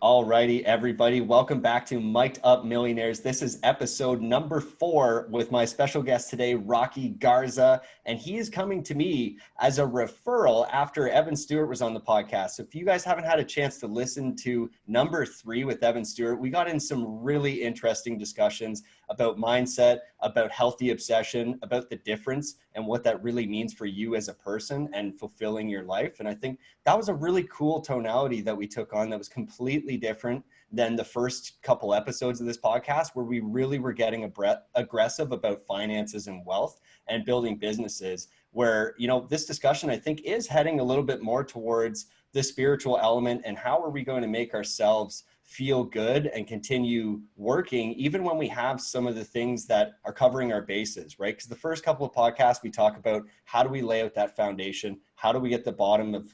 Alrighty, everybody. Welcome back to Mic'd Up Millionaires. This is episode number 4 with my special guest today, Rocky Garza. And he is coming to me as a referral after Evan Stewart was on the podcast. So if you guys haven't had a chance to listen to number 3 with Evan Stewart, we got in some really interesting discussions about mindset, about healthy obsession, about the difference and what that really means for you as a person and fulfilling your life. And I think that was a really cool tonality that we took on that was completely different than the first couple episodes of this podcast, where we really were getting aggressive about finances and wealth and building businesses, where, this discussion, I think, is heading a little bit more towards the spiritual element and how are we going to make ourselves feel good and continue working even when we have some of the things that are covering our bases, right? Because the first couple of podcasts, we talk about how do we lay out that foundation? How do we get the bottom of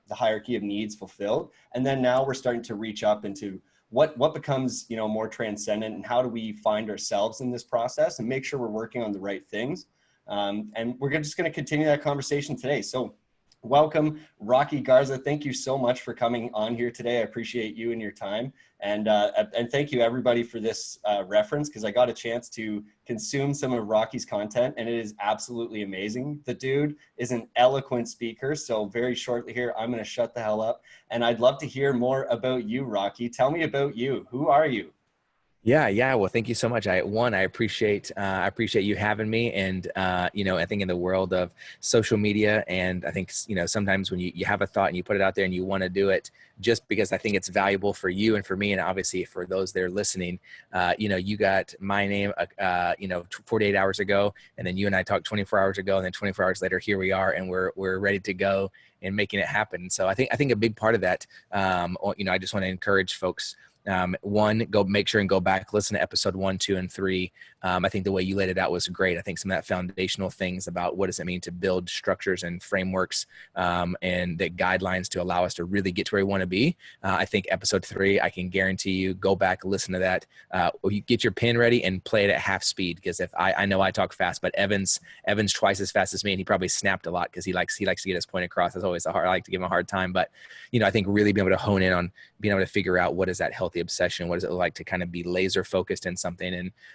the hierarchy of needs fulfilled? And then now we're starting to reach up into what becomes, more transcendent, and how do we find ourselves in this process and make sure we're working on the right things. And we're just going to continue that conversation today. So welcome, Rocky Garza. Thank you so much for coming on here today. I appreciate you and your time. And thank you, everybody, for this reference, because I got a chance to consume some of Rocky's content, and it is absolutely amazing. The dude is an eloquent speaker. So very shortly here, I'm going to shut the hell up. And I'd love to hear more about you, Rocky. Tell me about you. Who are you? Yeah. Well, thank you so much. I appreciate you having me. And, I think in the world of social media, and I think, sometimes when you have a thought and you put it out there and you want to do it just because I think it's valuable for you and for me, and obviously for those that are listening, you got my name, 48 hours ago, and then you and I talked 24 hours ago, and then 24 hours later, here we are, and we're ready to go and making it happen. So I think a big part of that, I just want to encourage folks. One, go make sure and go back, listen to episode 1, 2, and 3. I think the way you laid it out was great. I think some of that foundational things about what does it mean to build structures and frameworks and the guidelines to allow us to really get to where we want to be. I think episode 3, I can guarantee you, go back, listen to that. You get your pen ready and play it at half speed, because if I know I talk fast, but Evan's twice as fast as me, and he probably snapped a lot because he likes to get his point across. That's always I like to give him a hard time, but I think really being able to hone in on being able to figure out what is that healthy obsession, what does it look like to kind of be laser focused in something,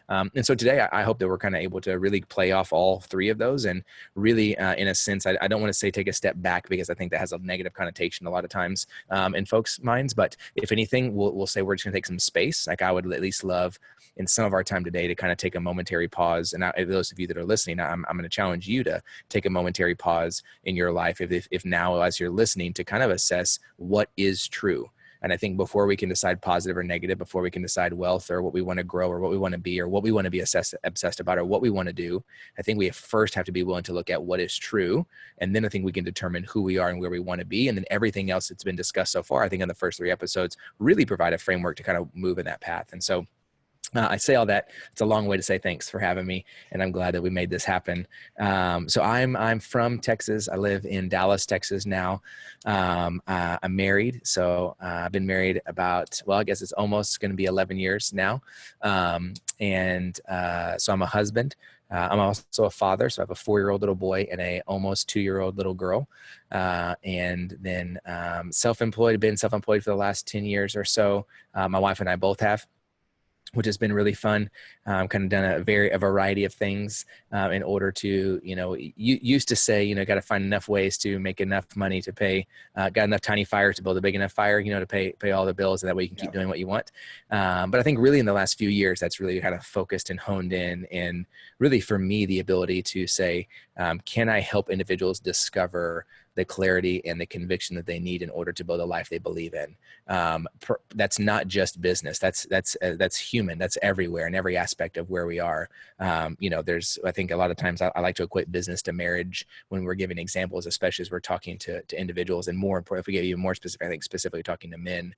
and so today I hope that we're kind of able to really play off all 3 of those, and really in a sense, I don't want to say take a step back, because I think that has a negative connotation a lot of times in folks' minds, but if anything, we'll say we're just gonna take some space. Like, I would at least love in some of our time today to kind of take a momentary pause, and those of you that are listening, I'm going to challenge you to take a momentary pause in your life, if now as you're listening, to kind of assess what is true. And I think before we can decide positive or negative, before we can decide wealth or what we want to grow or what we want to be or what we want to be obsessed about or what we want to do, I think we first have to be willing to look at what is true. And then I think we can determine who we are and where we want to be. And then everything else that's been discussed so far, I think in the first 3 episodes, really provide a framework to kind of move in that path. And so I say all that. It's a long way to say thanks for having me, and I'm glad that we made this happen. So I'm from Texas. I live in Dallas, Texas now. I'm married, so I've been married about, I guess it's almost going to be 11 years now. So I'm a husband. I'm also a father, so I have a 4-year-old little boy and a almost 2-year-old little girl. And then self-employed, been self-employed for the last 10 years or so. My wife and I both have, which has been really fun. Kind of done a variety of things in order to, you used to say, got to find enough ways to make enough money to pay, got enough tiny fires to build a big enough fire, to pay all the bills, and that way you can keep doing what you want. But I think really in the last few years, that's really kind of focused and honed in, and really for me, the ability to say, can I help individuals discover the clarity and the conviction that they need in order to build a life they believe in? That's not just business. That's human. That's everywhere in every aspect of where we are. I think a lot of times I like to equate business to marriage when we're giving examples, especially as we're talking to individuals, and more important, if we get even more specific, I think specifically talking to men,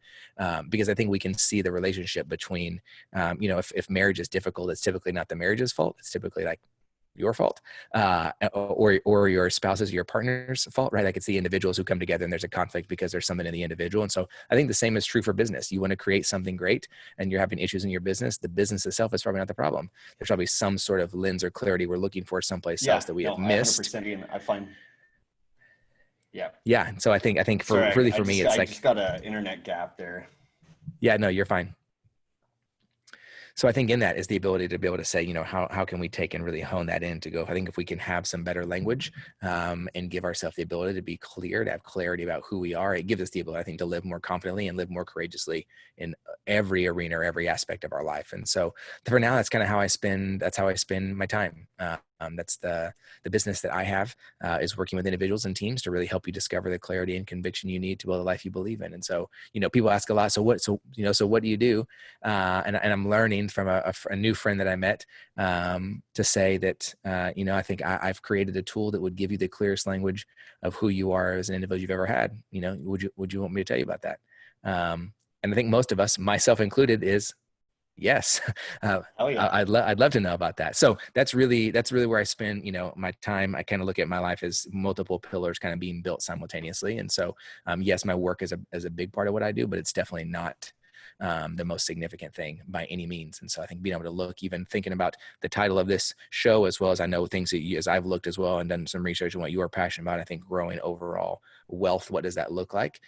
because I think we can see the relationship between, if marriage is difficult, it's typically not the marriage's fault. It's typically like your fault, or your spouse's, your partner's fault, right? Like, it's the individuals who come together and there's a conflict because there's something in the individual. And so I think the same is true for business. You want to create something great and you're having issues in your business. The business itself is probably not the problem. There's probably some sort of lens or clarity we're looking for someplace else that we have missed. 100%. I find, yeah. And so I think for sorry, really for me, it's I like, just got an internet gap there. Yeah, no, you're fine. So I think in that is the ability to be able to say, how can we take and really hone that in to go, I think if we can have some better language and give ourselves the ability to be clear, to have clarity about who we are, it gives us the ability, I think, to live more confidently and live more courageously in every arena or every aspect of our life. And so for now, that's kind of how I spend my time. That's the business that I have is working with individuals and teams to really help you discover the clarity and conviction you need to build a life you believe in. And so, people ask a lot, so what do you do? And I'm learning from a new friend that I met to say that, I think I've created a tool that would give you the clearest language of who you are as an individual you've ever had. Would you want me to tell you about that? And I think most of us, myself included, is yes. Oh yeah. I'd love to know about that. So that's really where I spend, my time. I kind of look at my life as multiple pillars kind of being built simultaneously. And so, yes, my work is a big part of what I do, but it's definitely not the most significant thing by any means. And so I think being able to look, even thinking about the title of this show, as well as I know things that as I've looked as well and done some research on what you are passionate about, I think growing overall wealth, what does that look like?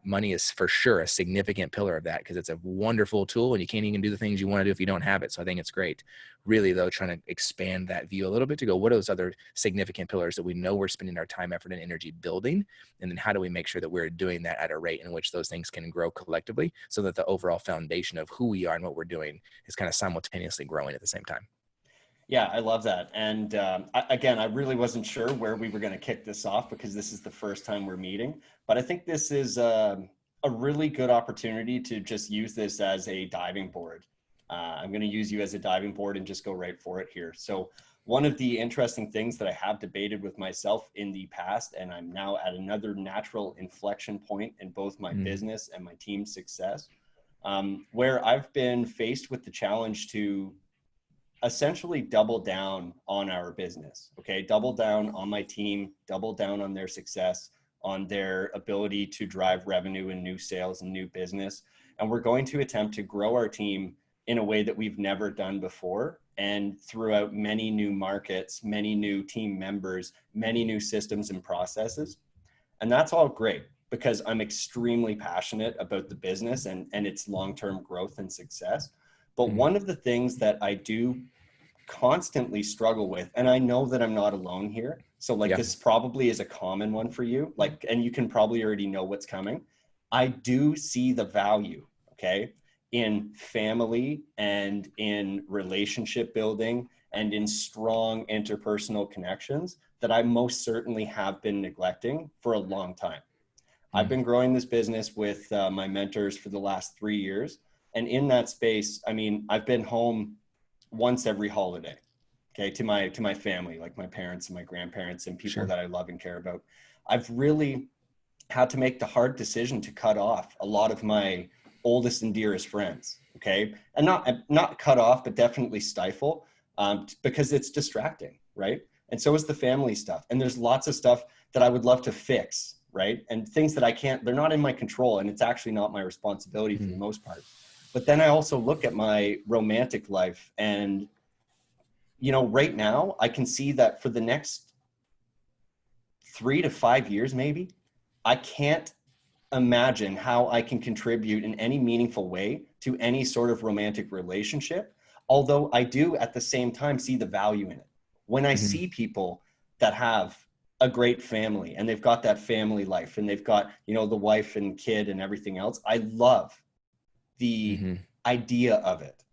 Money is for sure a significant pillar of that because it's a wonderful tool and you can't even do the things you want to do if you don't have it. So I think it's great. Really though, trying to expand that view a little bit to go, what are those other significant pillars that we know we're spending our time, effort, and energy building? And then how do we make sure that we're doing that at a rate in which those things can grow collectively so that the overall foundation of who we are and what we're doing is kind of simultaneously growing at the same time? Yeah, I love that. And again, I really wasn't sure where we were going to kick this off because this is the first time we're meeting. But I think this is a really good opportunity to just use this as a diving board. I'm going to use you as a diving board and just go right for it here. So one of the interesting things that I have debated with myself in the past, and I'm now at another natural inflection point in both my business and my team's success, where I've been faced with the challenge to essentially double down on our business. Okay. Double down on my team, double down on their success, on their ability to drive revenue and new sales and new business. And we're going to attempt to grow our team in a way that we've never done before. And throughout many new markets, many new team members, many new systems and processes. And that's all great because I'm extremely passionate about the business and its long-term growth and success. But one of the things that I do constantly struggle with, and I know that I'm not alone here. So like this probably is a common one for you, like, and you can probably already know what's coming. I do see the value, okay, in family and in relationship building and in strong interpersonal connections that I most certainly have been neglecting for a long time. I've been growing this business with my mentors for the last 3 years. And in that space, I mean, I've been home once every holiday, okay, to my family, like my parents and my grandparents and people that I love and care about. I've really had to make the hard decision to cut off a lot of my oldest and dearest friends, okay, and not cut off, but definitely stifle, because it's distracting, right? And so is the family stuff. And there's lots of stuff that I would love to fix, right? And things that I can't, they're not in my control, and it's actually not my responsibility for the most part. But then I also look at my romantic life and, right now I can see that for the next 3 to 5 years, maybe, I can't imagine how I can contribute in any meaningful way to any sort of romantic relationship. Although I do at the same time see the value in it. When I see people that have a great family and they've got that family life and they've got, the wife and kid and everything else, I love the idea of it.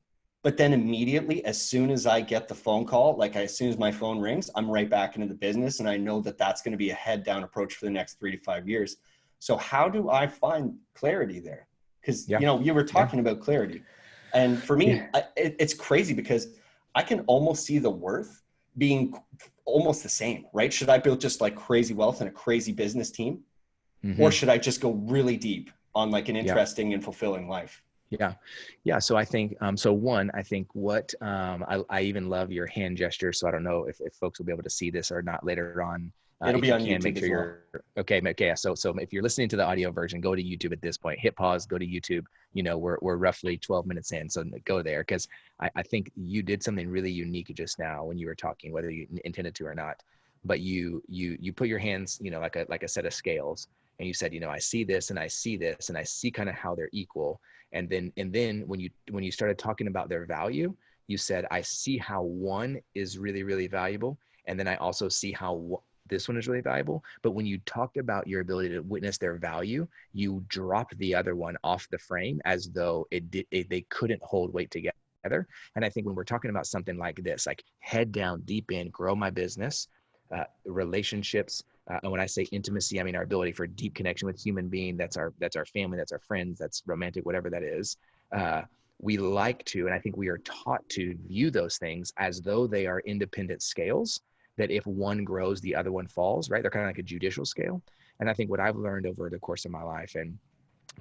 But then immediately, as soon as I get the phone call, like as soon as my phone rings, I'm right back into the business. And I know that that's going to be a head down approach for the next 3 to 5 years. So how do I find clarity there? Because, you were talking about clarity. And for me, it's crazy because I can almost see the worth being almost the same, right? Should I build just like crazy wealth and a crazy business team? Or should I just go really deep on like an interesting and fulfilling life? Yeah. So I think, I think what, I even love your hand gesture. So I don't know if folks will be able to see this or not later on. It'll be on can, YouTube make sure as well. Okay. So if you're listening to the audio version, go to YouTube at this point, hit pause, go to YouTube. We're roughly 12 minutes in. So go there. Cause I think you did something really unique just now when you were talking, whether you intended to or not, but you put your hands, like a set of scales. and you said, I see this and I see this and I see kind of how they're equal. And then when you started talking about their value, you said, I see how one is really, really valuable. And then I also see how this one is really valuable. But when you talked about your ability to witness their value, you dropped the other one off the frame as though they couldn't hold weight together. And I think when we're talking about something like this, like head down, deep in, grow my business, relationships, and when I say intimacy, I mean our ability for deep connection with human being. That's our family, that's our friends, that's romantic, whatever that is. We like to, and I think we are taught to view those things as though they are independent scales, that if one grows, the other one falls, right? They're kind of like a judicial scale. And I think what I've learned over the course of my life, and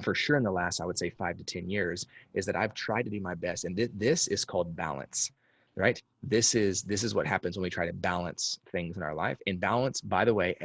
for sure in the last, I would say 5 to 10 years, is that I've tried to do my best. And this is called balance, right? This is what happens when we try to balance things in our life. And balance, by the way,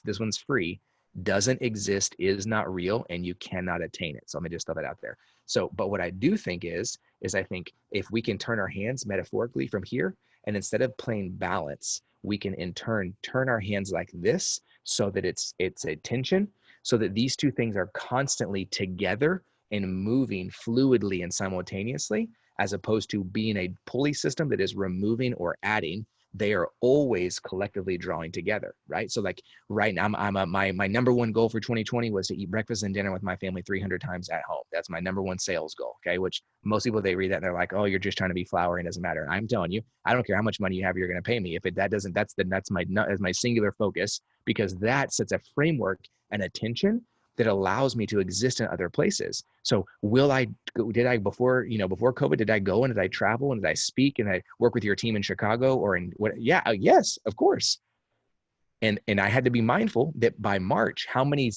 this one's free, doesn't exist, is not real, and you cannot attain it. So let me just throw that out there. So, but what I do think is I think if we can turn our hands metaphorically from here, and instead of playing balance, we can in turn turn our hands like this so that it's a tension, so that these two things are constantly together and moving fluidly and simultaneously, as opposed to being a pulley system that is removing or adding. They are always collectively drawing together, right? So like right now, my number one goal for 2020 was to eat breakfast and dinner with my family 300 times at home. That's my number one sales goal, okay? Which most people, they read that and they're like, oh, you're just trying to be flowery, and it doesn't matter. And I'm telling you, I don't care how much money you have, you're going to pay me. If that doesn't, that's my singular focus, because that sets a framework and attention that allows me to exist in other places. So did I before COVID, did I go and did I travel and did I speak and I work with your team in Chicago or in what? Yeah, yes, of course. And I had to be mindful that by March, how many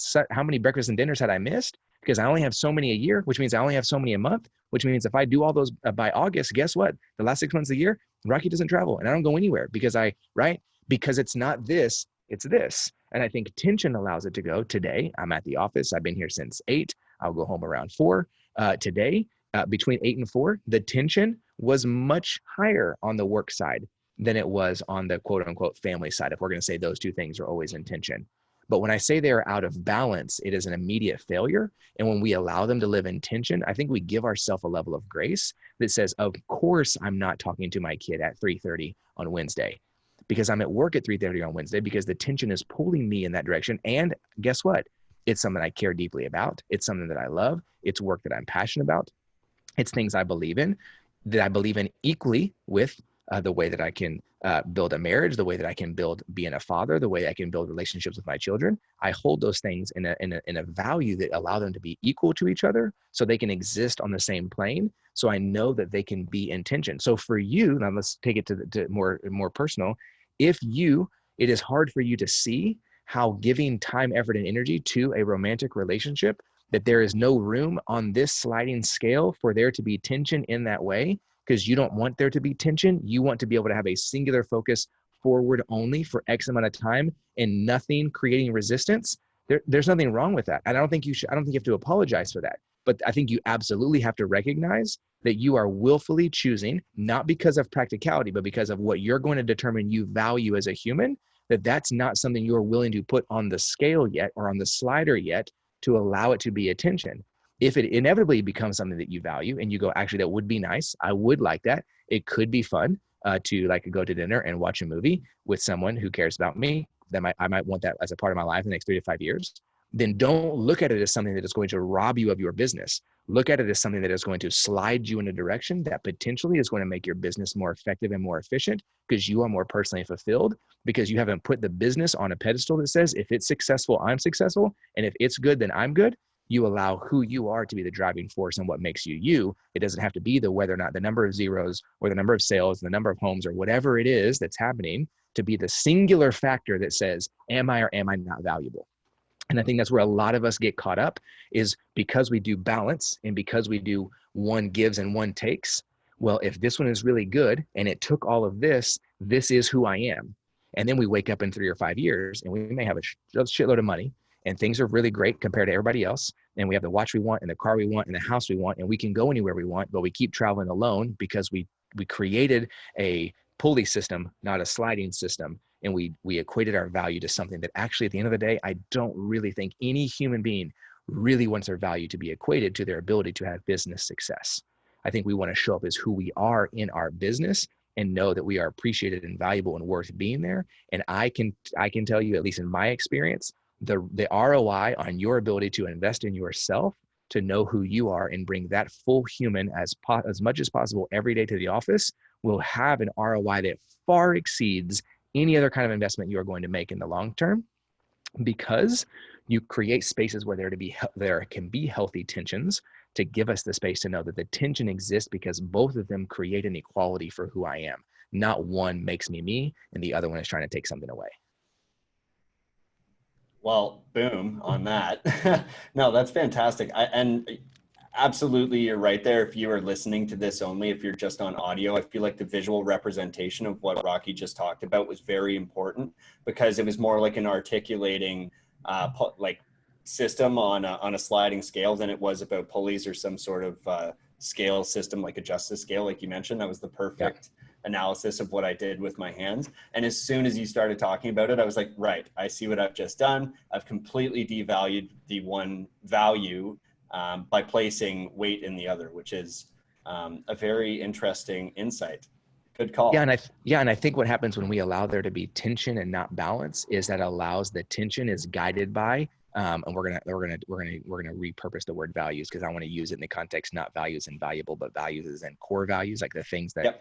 breakfasts and dinners had I missed? Because I only have so many a year, which means I only have so many a month, which means if I do all those by August, guess what? The last 6 months of the year, Rocky doesn't travel and I don't go anywhere because it's not this, it's this. And I think tension allows it to go. Today, I'm at the office. I've been here since 8. I'll go home around 4. Today, between 8 and 4, the tension was much higher on the work side than it was on the quote unquote family side, if we're going to say those two things are always in tension. But when I say they're out of balance, it is an immediate failure. And when we allow them to live in tension, I think we give ourselves a level of grace that says, of course, I'm not talking to my kid at 3:30 on Wednesday, because I'm at work at 3:30 on Wednesday, because the tension is pulling me in that direction. And guess what? It's something I care deeply about. It's something that I love. It's work that I'm passionate about. It's things I believe in, that I believe in equally with the way that I can build a marriage, the way that I can build being a father, the way I can build relationships with my children. I hold those things in a value that allow them to be equal to each other, so they can exist on the same plane. So I know that they can be in tension. So for you, now let's take it to more personal. It is hard for you to see how giving time, effort, and energy to a romantic relationship, that there is no room on this sliding scale for there to be tension in that way, because you don't want there to be tension. You want to be able to have a singular focus forward only for X amount of time and nothing creating resistance. There's nothing wrong with that. And I don't think you have to apologize for that. But I think you absolutely have to recognize that you are willfully choosing, not because of practicality, but because of what you're going to determine you value as a human, that's not something you're willing to put on the scale yet or on the slider yet to allow it to be attention. If it inevitably becomes something that you value and you go, actually, that would be nice, I would like that, it could be fun to like go to dinner and watch a movie with someone who cares about me, I might want that as a part of my life in the next 3 to 5 years, then don't look at it as something that is going to rob you of your business. Look at it as something that is going to slide you in a direction that potentially is going to make your business more effective and more efficient, because you are more personally fulfilled, because you haven't put the business on a pedestal that says, if it's successful, I'm successful. And if it's good, then I'm good. You allow who you are to be the driving force and what makes you you. It doesn't have to be the whether or not the number of zeros or the number of sales, the number of homes, or whatever it is that's happening, to be the singular factor that says, am I or am I not valuable? And I think that's where a lot of us get caught up, is because we do balance and because we do one gives and one takes. Well, if this one is really good and it took all of this, this is who I am. And then we wake up in 3 or 5 years and we may have a shitload of money and things are really great compared to everybody else. And we have the watch we want and the car we want and the house we want, and we can go anywhere we want, but we keep traveling alone because we created a pulley system, not a sliding system. And we equated our value to something that actually, at the end of the day, I don't really think any human being really wants their value to be equated to their ability to have business success. I think we want to show up as who we are in our business and know that we are appreciated and valuable and worth being there. And I can tell you, at least in my experience, the ROI on your ability to invest in yourself, to know who you are and bring that full human as much as possible every day to the office, will have an ROI that far exceeds any other kind of investment you are going to make in the long term, because you create spaces where there can be healthy tensions, to give us the space to know that the tension exists because both of them create an equality for who I am. Not one makes me and the other one is trying to take something away. Well, boom on that. No, that's fantastic. And absolutely, you're right there. If you are listening to this only, if you're just on audio, I feel like the visual representation of what Rocky just talked about was very important, because it was more like an articulating like system on a sliding scale than it was about pulleys or some sort of scale system, like a justice scale, like you mentioned. That was the perfect analysis of what I did with my hands. And as soon as you started talking about it, I was like, right, I see what I've just done. I've completely devalued the one value by placing weight in the other, which is a very interesting insight. Good call. And I think what happens when we allow there to be tension and not balance is that allows the tension is guided by, and we're gonna repurpose the word values, because I want to use it in the context not values and valuable, but values as in core values, like the things that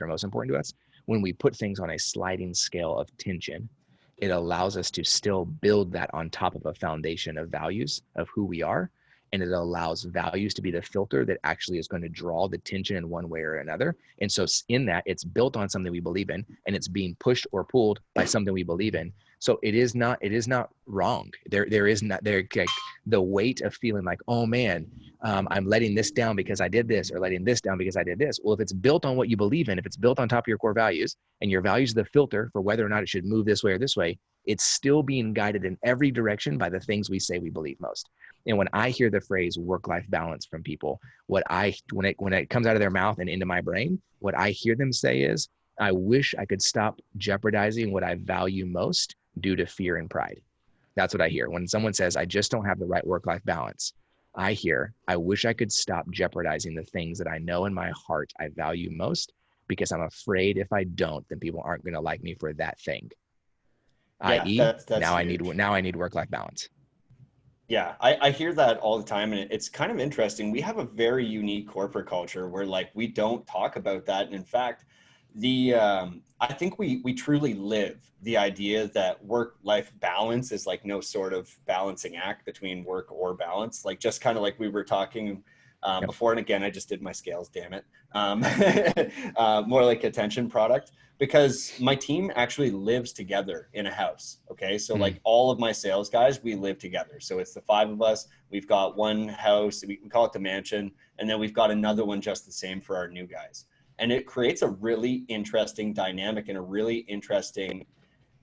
are most important to us. When we put things on a sliding scale of tension, it allows us to still build that on top of a foundation of values of who we are. And it allows values to be the filter that actually is going to draw the tension in one way or another. And so in that, it's built on something we believe in, and it's being pushed or pulled by something we believe in. So it is not wrong. There is not like the weight of feeling like, oh man, I'm letting this down because I did this, or letting this down because I did this. Well, if it's built on what you believe in, if it's built on top of your core values, and your values are the filter for whether or not it should move this way or this way, it's still being guided in every direction by the things we say we believe most. And when I hear the phrase work-life balance from people, when it comes out of their mouth and into my brain, what I hear them say is, I wish I could stop jeopardizing what I value most due to fear and pride. That's what I hear. When someone says, I just don't have the right work-life balance, I hear, I wish I could stop jeopardizing the things that I know in my heart I value most, because I'm afraid if I don't, then people aren't going to like me for that thing. Yeah, i.e., that's now huge. I need work-life balance. Yeah, I hear that all the time, and it's kind of interesting. We have a very unique corporate culture where like we don't talk about that. And in fact, the I think we truly live the idea that work-life balance is like no sort of balancing act between work or balance. Like just kind of like we were talking Yep. before, and again, I just did my scales, damn it. More like attention product, because my team actually lives together in a house. Okay. So like all of my sales guys, we live together. So it's the five of us. We've got one house, we call it the mansion. And then we've got another one just the same for our new guys. And it creates a really interesting dynamic and a really interesting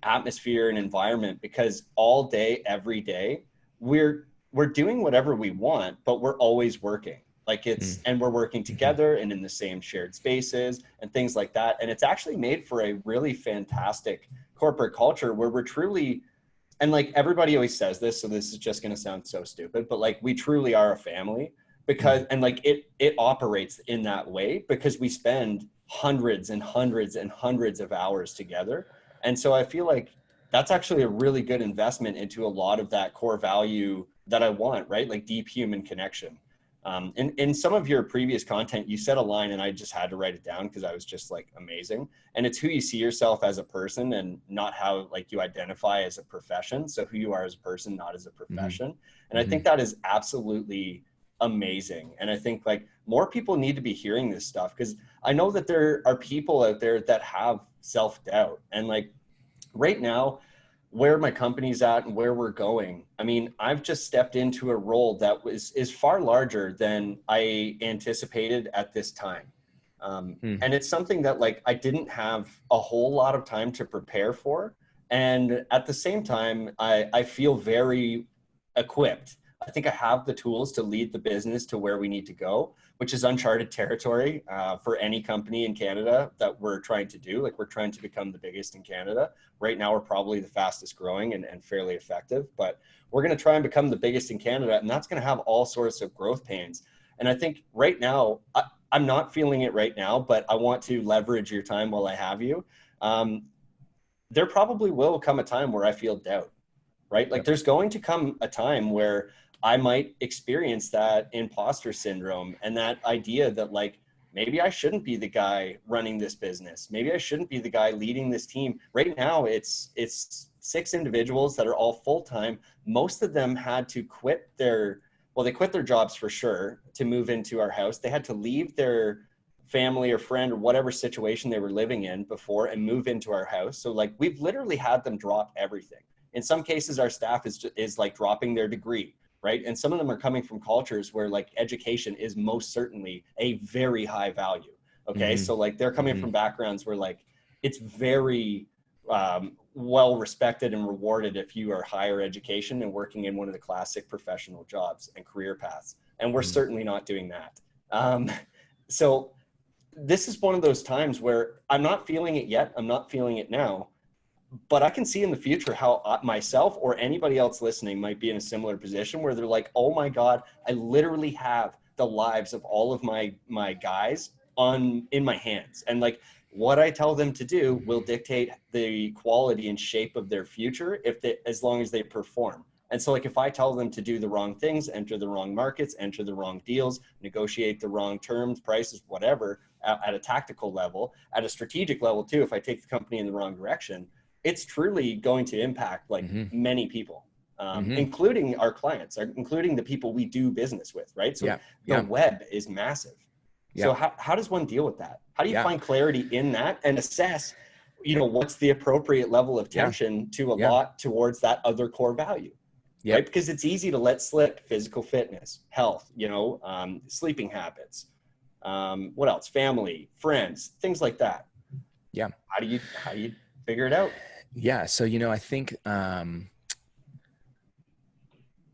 atmosphere and environment, because all day, every day, we're doing whatever we want, but we're always working. Like and we're working together and in the same shared spaces and things like that. And it's actually made for a really fantastic corporate culture where we're truly, and like everybody always says this, so this is just going to sound so stupid, but like we truly are a family, because, and like it operates in that way because we spend hundreds and hundreds and hundreds of hours together. And so I feel like that's actually a really good investment into a lot of that core value that I want, right? Like deep human connection. In some of your previous content, you said a line and I just had to write it down because I was just like amazing. And it's who you see yourself as a person and not how like you identify as a profession. So who you are as a person, not as a profession. And I think that is absolutely amazing. And I think like more people need to be hearing this stuff, because I know that there are people out there that have self-doubt. And like right now, where my company's at and where we're going, I mean, I've just stepped into a role that is far larger than I anticipated at this time. And it's something that like I didn't have a whole lot of time to prepare for. And at the same time, I feel very equipped I think I have the tools to lead the business to where we need to go, which is uncharted territory for any company in Canada that we're trying to do. Like, we're trying to become the biggest in Canada. Right now, we're probably the fastest growing and fairly effective, but we're going to try and become the biggest in Canada. And that's going to have all sorts of growth pains. And I think right now, I'm not feeling it right now, but I want to leverage your time while I have you. There probably will come a time where I feel doubt, right? Like, there's going to come a time where I might experience that imposter syndrome and that idea that, like, maybe I shouldn't be the guy running this business. Maybe I shouldn't be the guy leading this team. Right now, it's 6 individuals that are all full-time. Most of them had to quit they quit their jobs for sure to move into our house. They had to leave their family or friend or whatever situation they were living in before and move into our house. So, like, we've literally had them drop everything. In some cases, our staff is like dropping their degree, right? And some of them are coming from cultures where, like, education is most certainly a very high value. Okay. So, like, they're coming from backgrounds where, like, it's very well respected and rewarded if you are higher education and working in one of the classic professional jobs and career paths. And we're certainly not doing that. So this is one of those times where I'm not feeling it yet. I'm not feeling it now. But I can see in the future how myself or anybody else listening might be in a similar position where they're like, oh my God, I literally have the lives of all of my guys in my hands. And, like, what I tell them to do will dictate the quality and shape of their future as long as they perform. And so, like, if I tell them to do the wrong things, enter the wrong markets, enter the wrong deals, negotiate the wrong terms, prices, whatever, at a tactical level, at a strategic level too, if I take the company in the wrong direction, it's truly going to impact, like, many people, including our clients, including the people we do business with, right? So the web is massive. So how does one deal with that? How do you find clarity in that and assess, what's the appropriate level of tension to allot towards that other core value, right? Because it's easy to let slip physical fitness, health, sleeping habits, what else? Family, friends, things like that. Yeah. How do you figure it out? Yeah. So, I think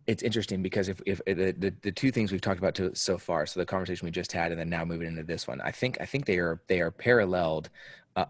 it's interesting because if the two things we've talked about so far, so the conversation we just had, and then now moving into this one, I think they are paralleled,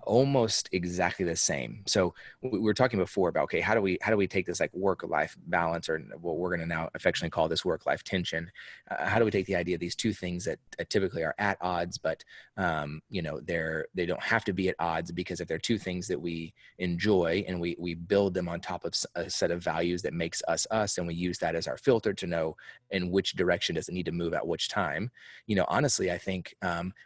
almost exactly the same. So we were talking before about, okay, how do we take this, like, work-life balance, or what we're going to now affectionately call this work-life tension? How do we take the idea of these two things that typically are at odds, but they don't have to be at odds, because if they're two things that we enjoy and we build them on top of a set of values that makes us, and we use that as our filter to know in which direction does it need to move at which time. Honestly, I think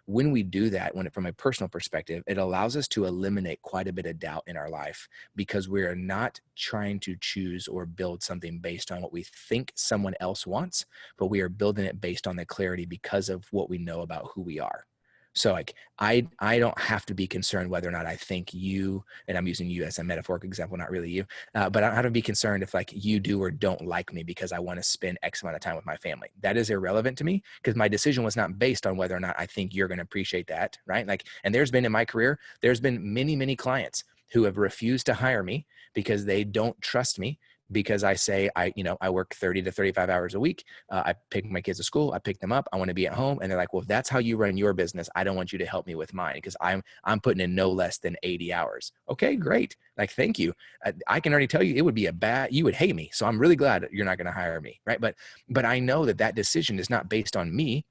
when we do that, from a personal perspective, it allows us to eliminate quite a bit of doubt in our life, because we are not trying to choose or build something based on what we think someone else wants, but we are building it based on the clarity because of what we know about who we are. So, like, I don't have to be concerned whether or not I think you, and I'm using you as a metaphorical example, not really you, but I don't have to be concerned if, like, you do or don't like me because I want to spend X amount of time with my family. That is irrelevant to me, because my decision was not based on whether or not I think you're going to appreciate that, right? Like, and there's been in my career, there's been many, many clients who have refused to hire me because they don't trust me, because I say, I work 30 to 35 hours a week. I pick my kids to school. I pick them up. I want to be at home. And they're like, well, if that's how you run your business, I don't want you to help me with mine, because I'm putting in no less than 80 hours. Okay, great. Like, thank you. I can already tell you, it would be you would hate me. So I'm really glad you're not going to hire me. Right. But I know that decision is not based on me.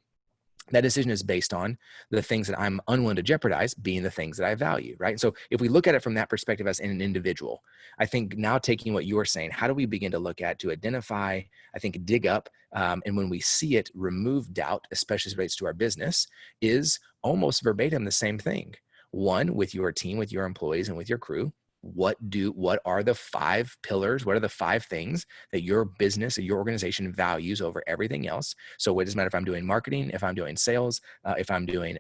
That decision is based on the things that I'm unwilling to jeopardize being the things that I value, right? So if we look at it from that perspective as an individual, I think now, taking what you're saying, how do we begin to look at, to identify, I think, dig up, and when we see it, remove doubt, especially as it relates to our business, is almost verbatim the same thing. One, with your team, with your employees, and with your crew, what are the 5 pillars? What are the 5 things that your business or your organization values over everything else? So it doesn't matter if I'm doing marketing, if I'm doing sales, if I'm doing,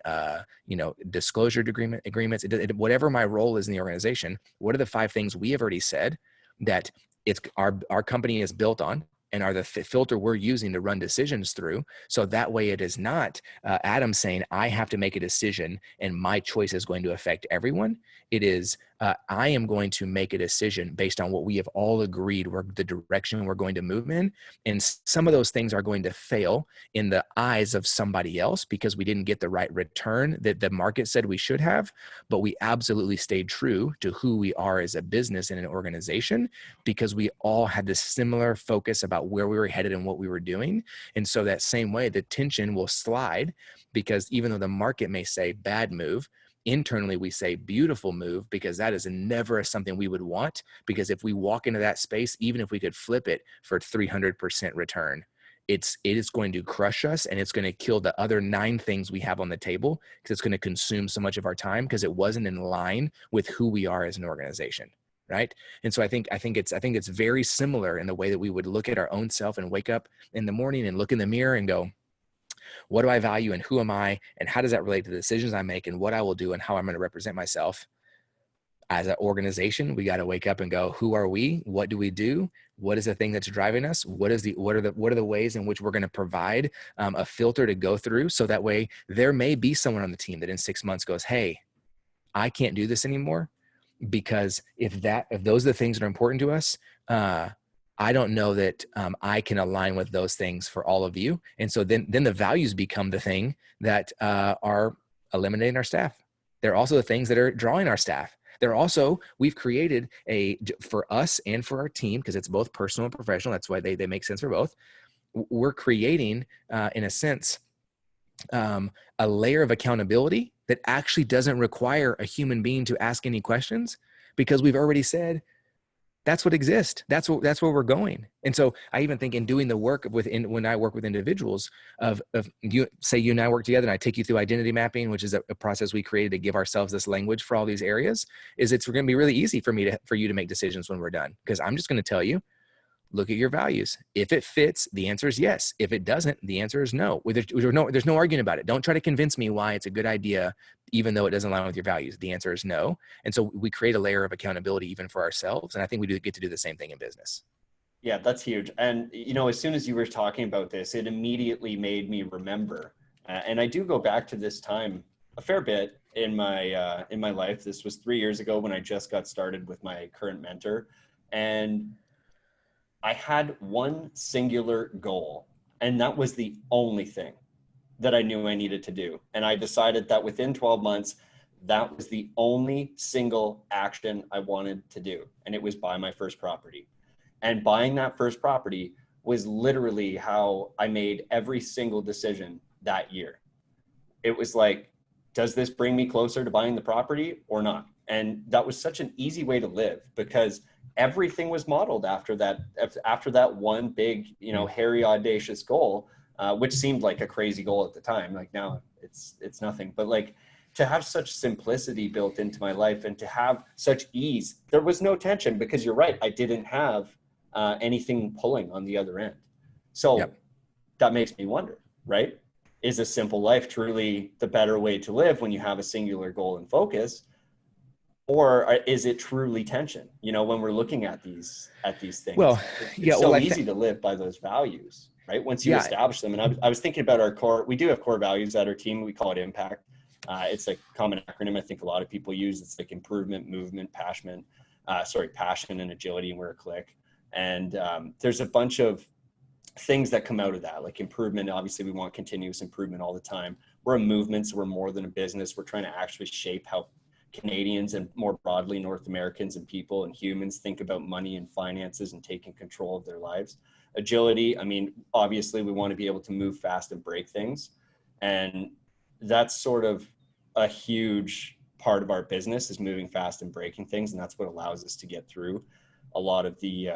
disclosure agreements, whatever my role is in the organization, what are the 5 things we have already said that it's our company is built on, and are the filter we're using to run decisions through? So that way it is not Adam saying, I have to make a decision and my choice is going to affect everyone. It is, I am going to make a decision based on what we have all agreed we're the direction we're going to move in. And some of those things are going to fail in the eyes of somebody else because we didn't get the right return that the market said we should have, but we absolutely stayed true to who we are as a business and an organization because we all had this similar focus about where we were headed and what we were doing. And so that same way, the tension will slide because even though the market may say bad move, internally we say beautiful move, because that is never something we would want. Because if we walk into that space, even if we could flip it for 300% return, it is going to crush us, and it's going to kill the other 9 things we have on the table because it's going to consume so much of our time because it wasn't in line with who we are as an organization. Right. And so I think it's very similar in the way that we would look at our own self and wake up in the morning and look in the mirror and go, what do I value and who am I? And how does that relate to the decisions I make and what I will do and how I'm going to represent myself? As an organization, we got to wake up and go, who are we? What do we do? What is the thing that's driving us? What are the ways in which we're going to provide a filter to go through? So that way there may be someone on the team that in 6 months goes, hey, I can't do this anymore. Because if those are the things that are important to us, I don't know that I can align with those things for all of you. And so then the values become the thing that are eliminating our staff. They're also the things that are drawing our staff. They're also, we've created for us and for our team, because it's both personal and professional. That's why they make sense for both. We're creating, in a sense, a layer of accountability that actually doesn't require a human being to ask any questions, because we've already said that's what exists. That's where we're going. And so I even think in doing the work when I work with individuals of you and I work together and I take you through identity mapping, which is a process we created to give ourselves this language for all these areas, is it's going to be really easy for you to make decisions when we're done. Because I'm just going to tell you, look at your values. If it fits, the answer is yes. If it doesn't, the answer is no. There's no arguing about it. Don't try to convince me why it's a good idea, even though it doesn't align with your values. The answer is no. And so we create a layer of accountability even for ourselves. And I think we do get to do the same thing in business. Yeah, that's huge. And, as soon as you were talking about this, it immediately made me remember. And I do go back to this time a fair bit in my life. This was 3 years ago when I just got started with my current mentor. And I had one singular goal, and that was the only thing that I knew I needed to do. And I decided that within 12 months, that was the only single action I wanted to do. And it was buy my first property. And buying that first property was literally how I made every single decision that year. It was like, does this bring me closer to buying the property or not? And that was such an easy way to live, because everything was modeled after that one big, hairy, audacious goal, which seemed like a crazy goal at the time. Like now it's nothing, but like to have such simplicity built into my life and to have such ease, there was no tension, because you're right. I didn't have anything pulling on the other end. So Yep. That makes me wonder, right? Is a simple life truly the better way to live when you have a singular goal and focus? Or is it truly tension? When we're looking at these things, Well, it's so easy to live by those values, right? Once you establish them. And I was thinking about our core. We do have core values at our team. We call it IMPACT. It's a common acronym I think a lot of people use. It's like improvement, movement, passion, and agility. And we're a click. And there's a bunch of things that come out of that, like improvement. Obviously, we want continuous improvement all the time. We're a movement, so we're more than a business. We're trying to actually shape how Canadians and more broadly North Americans and people and humans think about money and finances and taking control of their lives. Agility, obviously we want to be able to move fast and break things. And that's sort of a huge part of our business, is moving fast and breaking things. And that's what allows us to get through a lot of the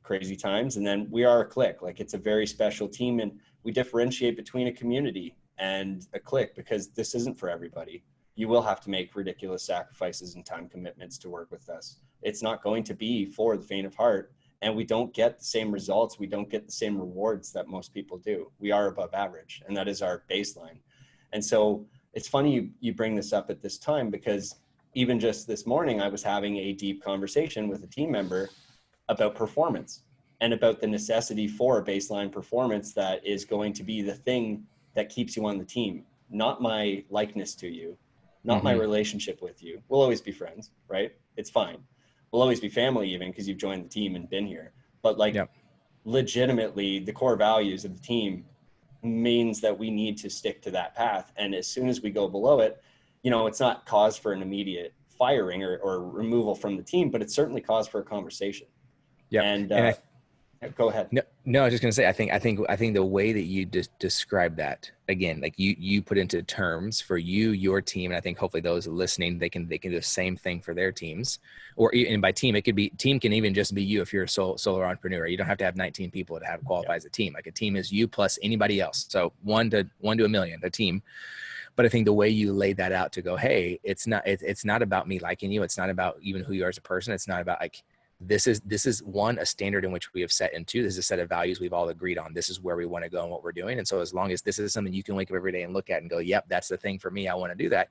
crazy times. And then we are a clique. Like, it's a very special team, and we differentiate between a community and a clique because this isn't for everybody. You will have to make ridiculous sacrifices and time commitments to work with us. It's not going to be for the faint of heart, and we don't get the same results. We don't get the same rewards that most people do. We are above average, and that is our baseline. And so it's funny you bring this up at this time, because even just this morning, I was having a deep conversation with a team member about performance and about the necessity for a baseline performance that is going to be the thing that keeps you on the team, not my likeness to you, not my relationship with you. We'll always be friends, right? it's fine. We'll always be family even because you've joined the team and been here. But like Yep. legitimately the core values of the team means that we need to stick to that path. And as soon as we go below it, you know, it's not cause for an immediate firing or removal from the team, but it's certainly cause for a conversation. Yep. And And go ahead. no, I was just gonna say, I think the way that you describe that again, like you put into terms for you, your team, and I think hopefully those listening, they can do the same thing for their teams, and by team, it could be team can even just be you if you're a solo entrepreneur. You don't have to have 19 people to have qualify as a team. Like a team is you plus anybody else. So one to a million, a team. But I think the way you lay that out to go, hey, it's not about me liking you. It's not about even who you are as a person. It's not about like, this is one, a standard in which we have set, and two, this is a set of values we've all agreed on. This is where we want to go and what we're doing. And so as long as this is something you can wake up every day and look at and go, yep, that's the thing for me, I want to do that.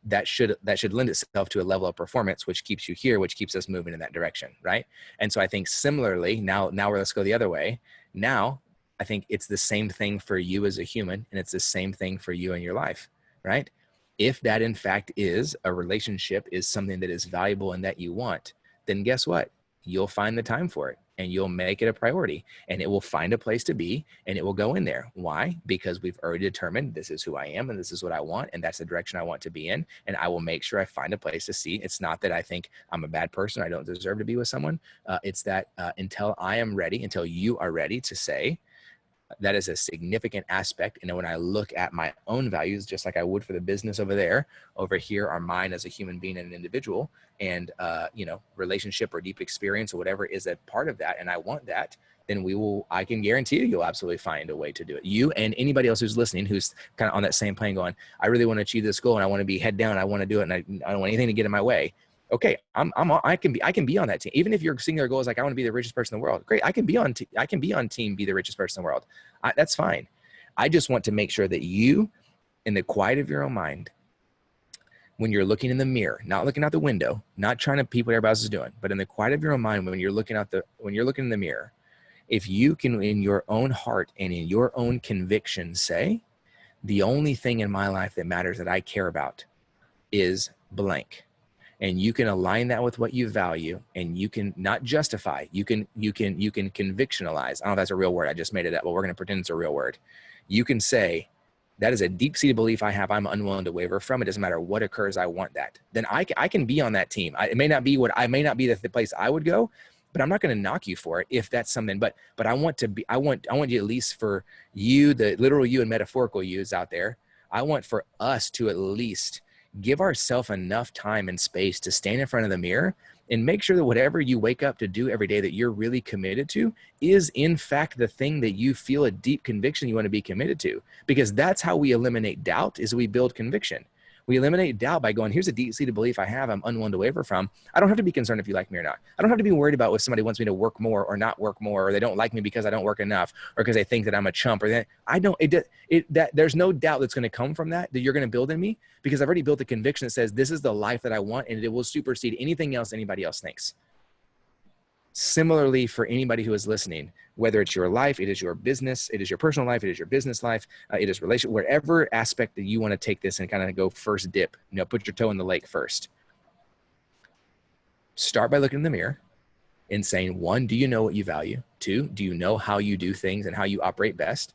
That should lend itself to a level of performance, which keeps you here, which keeps us moving in that direction. Right. And so I think similarly, now let's go the other way. Now, I think it's the same thing for you as a human, and it's the same thing for you in your life. Right. If that in fact is a relationship, is something that is valuable and that you want, then guess what? You'll find the time for it and you'll make it a priority, and it will find a place to be and it will go in there. Why? Because we've already determined this is who I am and this is what I want, and that's the direction I want to be in. And I will make sure I find a place to see. It's not that I think I'm a bad person, I don't deserve to be with someone. It's that until I am ready, until you are ready to say, that is a significant aspect. And when I look at my own values, just like I would for the business over here are mine as a human being and an individual, and relationship or deep experience or whatever is a part of that, and I want that, then I can guarantee you'll absolutely find a way to do it. You and anybody else who's listening, who's kind of on that same plane going, I really want to achieve this goal and I want to be head down, I want to do it, and I don't want anything to get in my way. Okay, I can be on that team. Even if your singular goal is like, I want to be the richest person in the world. Great, I can be on team, be the richest person in the world. That's fine. I just want to make sure that you, in the quiet of your own mind, when you're looking in the mirror, not looking out the window, not trying to peep what everybody else is doing, but in the quiet of your own mind, when you're looking in the mirror, if you can, in your own heart and in your own conviction, say, the only thing in my life that matters that I care about is blank. And you can align that with what you value, and you can not justify, you can convictionalize. I don't know if that's a real word. I just made it up, but we're going to pretend it's a real word. You can say, that is a deep-seated belief I have, I'm unwilling to waver from. It doesn't matter what occurs, I want that. Then I can be on that team. It may not be the place I would go, but I'm not going to knock you for it if that's something. But I want you, at least for you, the literal you and metaphorical yous out there, I want for us to at least give ourselves enough time and space to stand in front of the mirror and make sure that whatever you wake up to do every day that you're really committed to is in fact the thing that you feel a deep conviction you want to be committed to. Because that's how we eliminate doubt, is we build conviction. We eliminate doubt by going, here's a deep-seated belief I have, I'm unwilling to waver from. I don't have to be concerned if you like me or not. I don't have to be worried about if somebody wants me to work more or not work more, or they don't like me because I don't work enough, or because they think that I'm a chump, or that I don't, there's no doubt that's going to come from that you're going to build in me, because I've already built a conviction that says this is the life that I want, and it will supersede anything else anybody else thinks. Similarly, for anybody who is listening, whether it's your life, it is your business, it is your personal life, it is your business life, it is relationship, wherever aspect that you want to take this and kind of go first dip, put your toe in the lake first. Start by looking in the mirror and saying, one, do you know what you value? Two, do you know how you do things and how you operate best?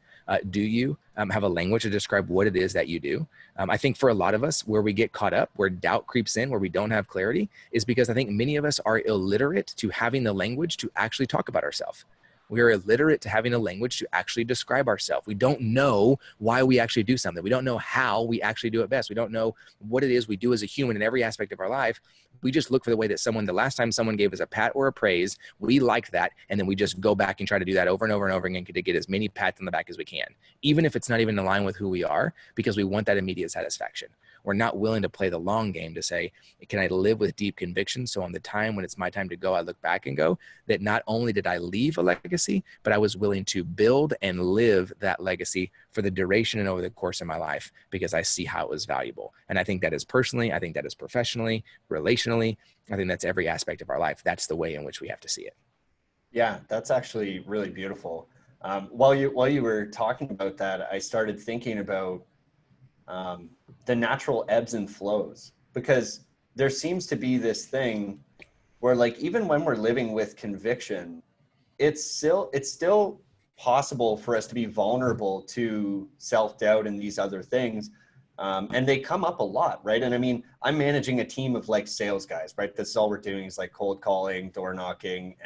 Do you have a language to describe what it is that you do? I think for a lot of us, where we get caught up, where doubt creeps in, where we don't have clarity, is because I think many of us are illiterate to having the language to actually talk about ourselves. We are illiterate to having a language to actually describe ourselves. We don't know why we actually do something. We don't know how we actually do it best. We don't know what it is we do as a human in every aspect of our life. We just look for the way that the last time someone gave us a pat or a praise, we liked that. And then we just go back and try to do that over and over and over again to get as many pats on the back as we can, even if it's not even in line with who we are, because we want that immediate satisfaction. We're not willing to play the long game to say, can I live with deep conviction? So on the time when it's my time to go, I look back and go, that not only did I leave a legacy, but I was willing to build and live that legacy for the duration and over the course of my life, because I see how it was valuable. And I think that is personally, I think that is professionally, relationally, I think that's every aspect of our life. That's the way in which we have to see it. Yeah, that's actually really beautiful. While you were talking about that, I started thinking about the natural ebbs and flows, because there seems to be this thing where like even when we're living with conviction, it's still possible for us to be vulnerable to self-doubt and these other things. And they come up a lot, right? And I mean, I'm managing a team of like sales guys, right? That's all we're doing is like cold calling, door knocking,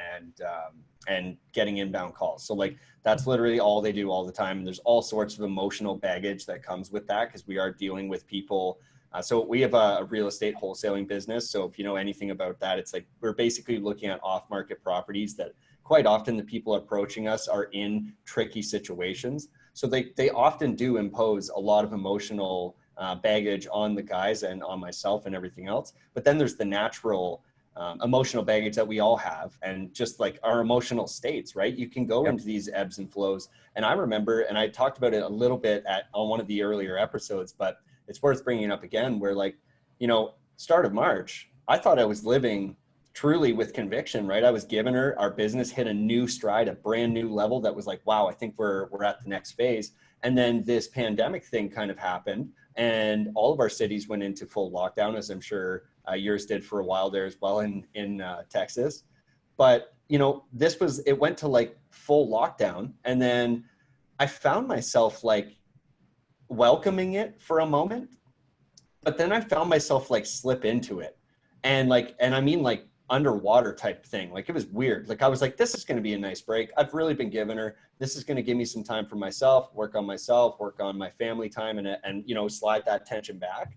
and getting inbound calls. So like that's literally all they do all the time. And there's all sorts of emotional baggage that comes with that because we are dealing with people. So we have a real estate wholesaling business. So if you know anything about that, it's like we're basically looking at off-market properties that quite often the people approaching us are in tricky situations. So they often do impose a lot of emotional baggage on the guys and on myself and everything else. But then there's the natural emotional baggage that we all have, and just like our emotional states, right? You can go into these ebbs and flows. And I remember, and I talked about it a little bit on one of the earlier episodes, but it's worth bringing up again, where like, start of March, I thought I was living truly with conviction, right? I was giving her, our business hit a new stride, a brand new level that was like, wow, I think we're at the next phase. And then this pandemic thing kind of happened, and all of our cities went into full lockdown, as I'm sure yours did for a while there as well in Texas. But it went to like full lockdown, and then I found myself like welcoming it for a moment, but then I found myself like slip into it, and I mean like underwater type thing. Like it was weird. Like I was like, this is going to be a nice break. I've really been giving her. This is going to give me some time for myself, work on my family time, and slide that tension back.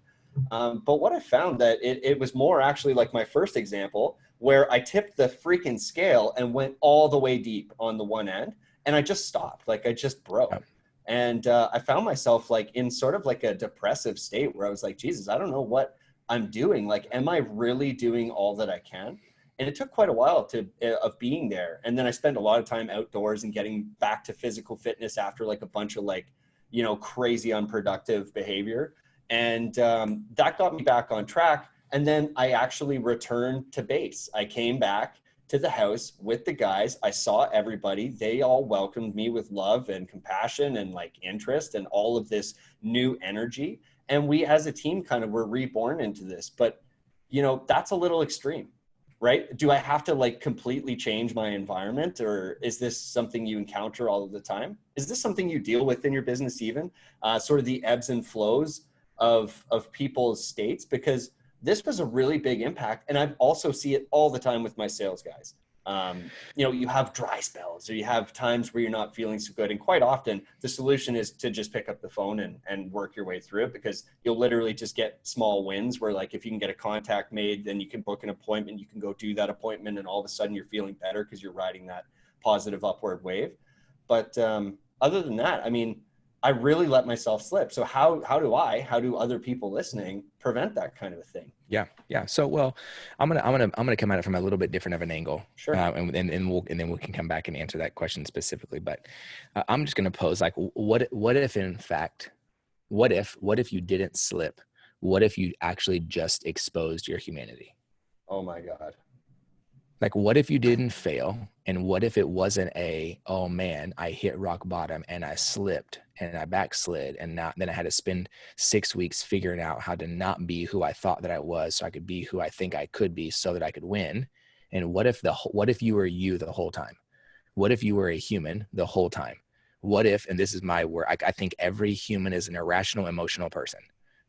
But what I found that it was more actually like my first example, where I tipped the freaking scale and went all the way deep on the one end, and I just stopped. Like I just broke. And I found myself like in sort of like a depressive state where I was like, Jesus, I don't know what I'm doing. Like, am I really doing all that I can? And it took quite a while of being there. And then I spent a lot of time outdoors and getting back to physical fitness after like a bunch of like, crazy unproductive behavior. And that got me back on track. And then I actually returned to base. I came back to the house with the guys. I saw everybody. They all welcomed me with love and compassion and like interest and all of this new energy. And we as a team kind of were reborn into this. But, that's a little extreme, right? Do I have to like completely change my environment, or is this something you encounter all of the time? Is this something you deal with in your business even? Sort of the ebbs and flows of people's states? Because this was a really big impact. And I also see it all the time with my sales guys. You have dry spells, or you have times where you're not feeling so good. And quite often the solution is to just pick up the phone and work your way through it, because you'll literally just get small wins where like, if you can get a contact made, then you can book an appointment, you can go do that appointment, and all of a sudden you're feeling better because you're riding that positive upward wave. But other than that, I mean, I really let myself slip. So how do other people listening prevent that kind of a thing? Yeah. So, well, I'm gonna come at it from a little bit different of an angle, Sure. and then we can come back and answer that question specifically. But I'm just gonna pose like, what if in fact, what if you didn't slip? What if you actually just exposed your humanity? Oh my God. Like, what if you didn't fail? And what if it wasn't oh man, I hit rock bottom and I slipped and I backslid, and then I had to spend 6 weeks figuring out how to not be who I thought that I was, so I could be who I think I could be, so that I could win. And what if you were you the whole time? What if you were a human the whole time? What if, and this is my word, I think every human is an irrational, emotional person.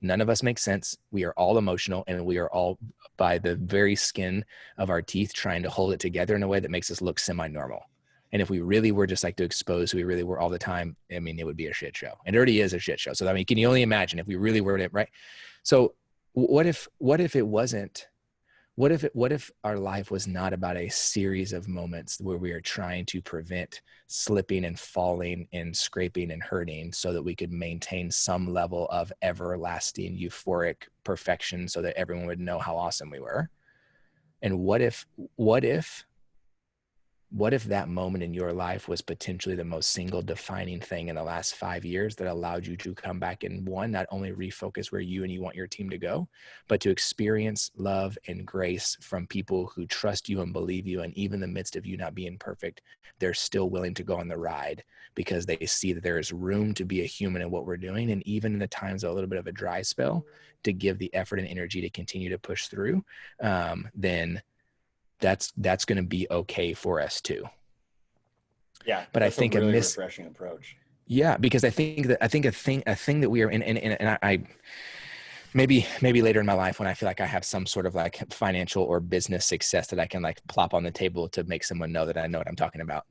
None of us make sense. We are all emotional, and we are all by the very skin of our teeth trying to hold it together in a way that makes us look semi-normal. And if we really were just like to expose who we really were all the time, I mean, it would be a shit show. And it already is a shit show. So, I mean, can you only imagine if we really were to, right? So what if it wasn't, what if our life was not about a series of moments where we are trying to prevent slipping and falling and scraping and hurting, so that we could maintain some level of everlasting euphoric perfection, so that everyone would know how awesome we were? And what if what if that moment in your life was potentially the most single defining thing in the last 5 years that allowed you to come back and, one, not only refocus where you and you want your team to go, but to experience love and grace from people who trust you and believe you. And even in the midst of you not being perfect, they're still willing to go on the ride because they see that there is room to be a human in what we're doing. And even in the times of a little bit of a dry spell, to give the effort and energy to continue to push through, then that's going to be okay for us too. Yeah, But I that's a think really refreshing approach. yeah, because I think a thing that we are, and I maybe later in my life when I feel like I have some sort of like financial or business success that I can like plop on the table to make someone know that I know what I'm talking about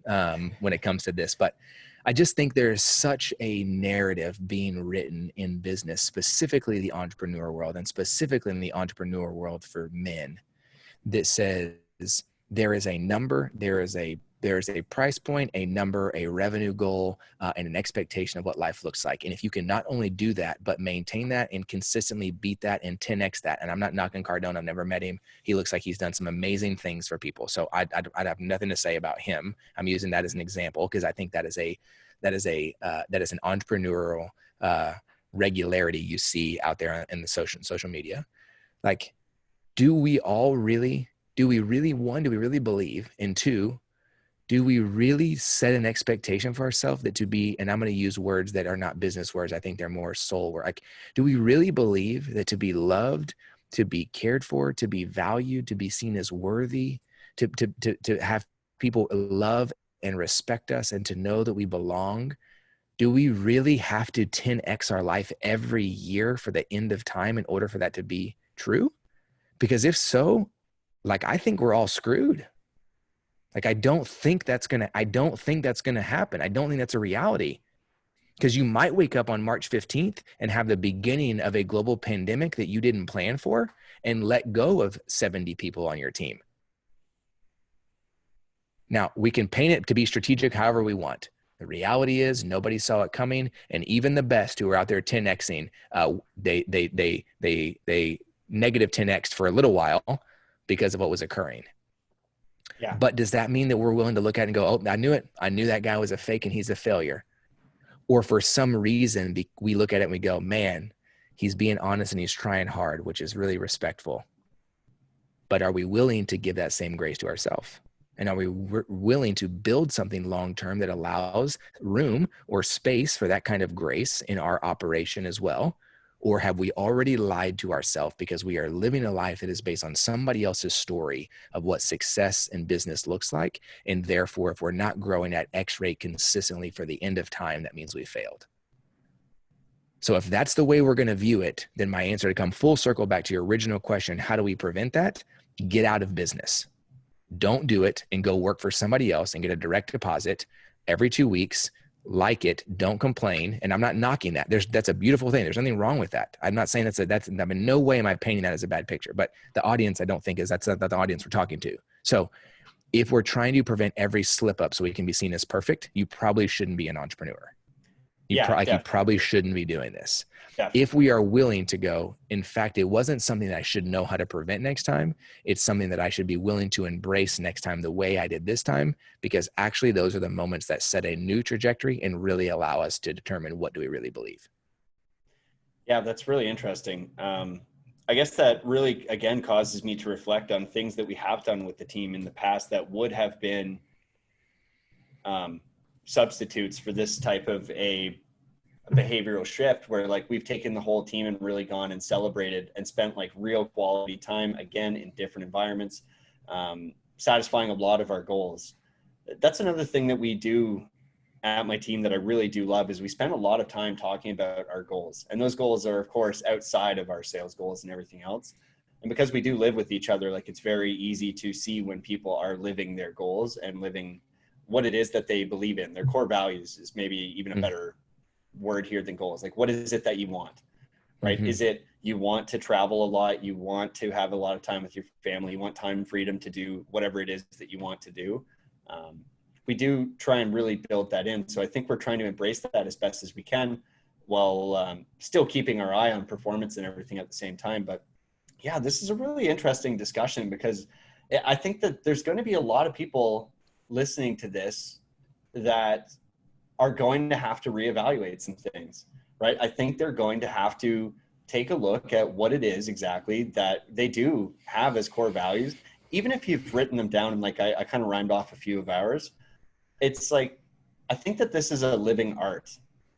when it comes to this. But I just think there is such a narrative being written in business, specifically the entrepreneur world, and specifically in the entrepreneur world for men, that says there is a number, there is a price point, a number, a revenue goal, and an expectation of what life looks like. And if you can not only do that, but maintain that and consistently beat that and 10x that, and I'm not knocking Cardone, I've never met him. He looks like he's done some amazing things for people. So I'd have nothing to say about him. I'm using that as an example because I think that is an entrepreneurial regularity you see out there in the social media. Like, do we really believe? And two, do we really set an expectation for ourselves that to be, and I'm going to use words that are not business words, I think they're more soul words. Like, do we really believe that to be loved, to be cared for, to be valued, to be seen as worthy, to have people love and respect us and to know that we belong, do we really have to 10x our life every year for the end of time in order for that to be true? Because if so, like, I think we're all screwed. Like, I don't think that's going to happen. I don't think that's a reality, because you might wake up on March 15th and have the beginning of a global pandemic that you didn't plan for and let go of 70 people on your team. Now, we can paint it to be strategic however we want. The reality is nobody saw it coming. And even the best who are out there 10Xing, they negative 10X for a little while because of what was occurring. Yeah. But does that mean that we're willing to look at it and go, oh, I knew it. I knew that guy was a fake and he's a failure. Or for some reason, we look at it and we go, man, he's being honest and he's trying hard, which is really respectful. But are we willing to give that same grace to ourselves? And are we willing to build something long-term that allows room or space for that kind of grace in our operation as well? Or have we already lied to ourselves because we are living a life that is based on somebody else's story of what success in business looks like? And therefore, if we're not growing at X rate consistently for the end of time, that means we failed. So if that's the way we're going to view it, then my answer to come full circle back to your original question, how do we prevent that? Get out of business. Don't do it and go work for somebody else and get a direct deposit every 2 weeks. Like it, don't complain. And I'm not knocking that. That's a beautiful thing. There's nothing wrong with that. I'm not saying that's in no way am I painting that as a bad picture, but the audience, I don't think that's not the audience we're talking to. So if we're trying to prevent every slip up so we can be seen as perfect, you probably shouldn't be an entrepreneur. You probably shouldn't be doing this. Definitely. If we are willing to go, in fact, it wasn't something that I should know how to prevent next time. It's something that I should be willing to embrace next time the way I did this time, because actually those are the moments that set a new trajectory and really allow us to determine what do we really believe. Yeah, that's really interesting. I guess that really, again, causes me to reflect on things that we have done with the team in the past that would have been substitutes for this type of a behavioral shift, where like we've taken the whole team and really gone and celebrated and spent like real quality time, again, in different environments, satisfying a lot of our goals. That's another thing that we do at my team that I really do love, is we spend a lot of time talking about our goals. And those goals are, of course, outside of our sales goals and everything else. And because we do live with each other, like, it's very easy to see when people are living their goals and living what it is that they believe in. Their core values is maybe even a better word here than goals. Like, what is it that you want, right? Is it you want to travel a lot, you want to have a lot of time with your family, you want time and freedom to do whatever it is that you want to do? We do try and really build that in. So I think we're trying to embrace that as best as we can, while still keeping our eye on performance and everything at the same time. But yeah, this is a really interesting discussion, because I think that there's going to be a lot of people listening to this that are going to have to reevaluate some things, right? I think they're going to have to take a look at what it is exactly that they do have as core values. Even if you've written them down, and like I kind of rhymed off a few of ours, it's like, I think that this is a living art.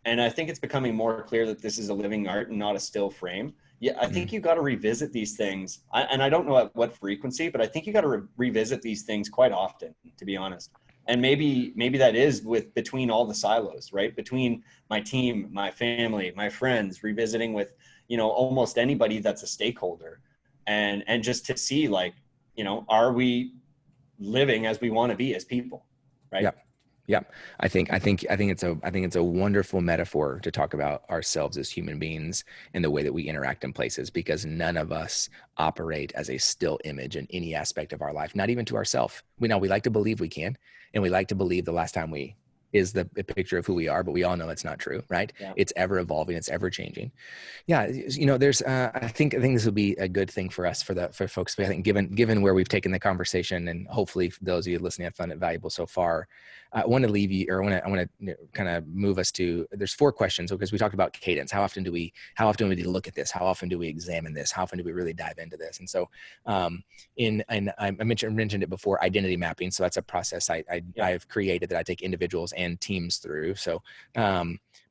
And I think it's becoming more clear that this is a living art and not a still frame. Yeah, I think you got to revisit these things. And I don't know at what frequency, but I think you got to revisit these things quite often, to be honest. And maybe that is with between all the silos, right? Between my team, my family, my friends, revisiting with, almost anybody that's a stakeholder, and just to see, like, are we living as we want to be as people, right? Yeah. Yeah. I think it's a wonderful metaphor to talk about ourselves as human beings and the way that we interact in places, because none of us operate as a still image in any aspect of our life, not even to ourselves. We like to believe we can, and we like to believe the last time we is the picture of who we are, but we all know it's not true, right? Yeah. It's ever evolving, it's ever changing. Yeah, there's I think this will be a good thing for us, for folks. I think given where we've taken the conversation, and hopefully those of you listening have found it valuable so far. I want to leave you, or I want to kind of move us to, there's 4 questions, because we talked about cadence. How often do we look at this? How often do we examine this? How often do we really dive into this? And so, and I mentioned it before, identity mapping. So that's a process I've created that I take individuals and teams through. So,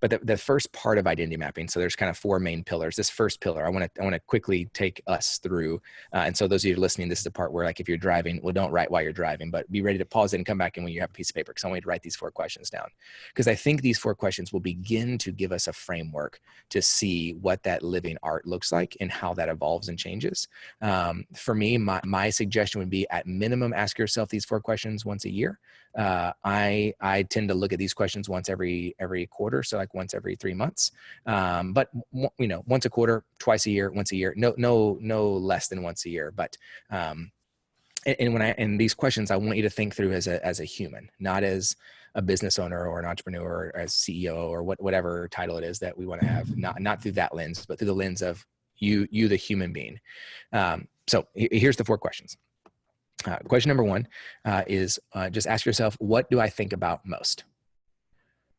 but the first part of identity mapping, so there's kind of 4 main pillars. This first pillar, I want to quickly take us through. And so those of you listening, this is the part where, like, if you're driving, well, don't write while you're driving, but be ready to pause it and come back in when you have a piece of paper, because I want you to write these 4 questions down. Because I think these 4 questions will begin to give us a framework to see what that living art looks like and how that evolves and changes. For me, my suggestion would be, at minimum, ask yourself these 4 questions once a year. I tend to look at these questions once every quarter, so like once every 3 months. But once a quarter, twice a year, once a year, no less than once a year. But and these questions, I want you to think through as a human, not as a business owner or an entrepreneur or as CEO or whatever title it is that we want to have, not through that lens, but through the lens of you, the human being. So here's the 4 questions. Question number 1 is just ask yourself, what do I think about most?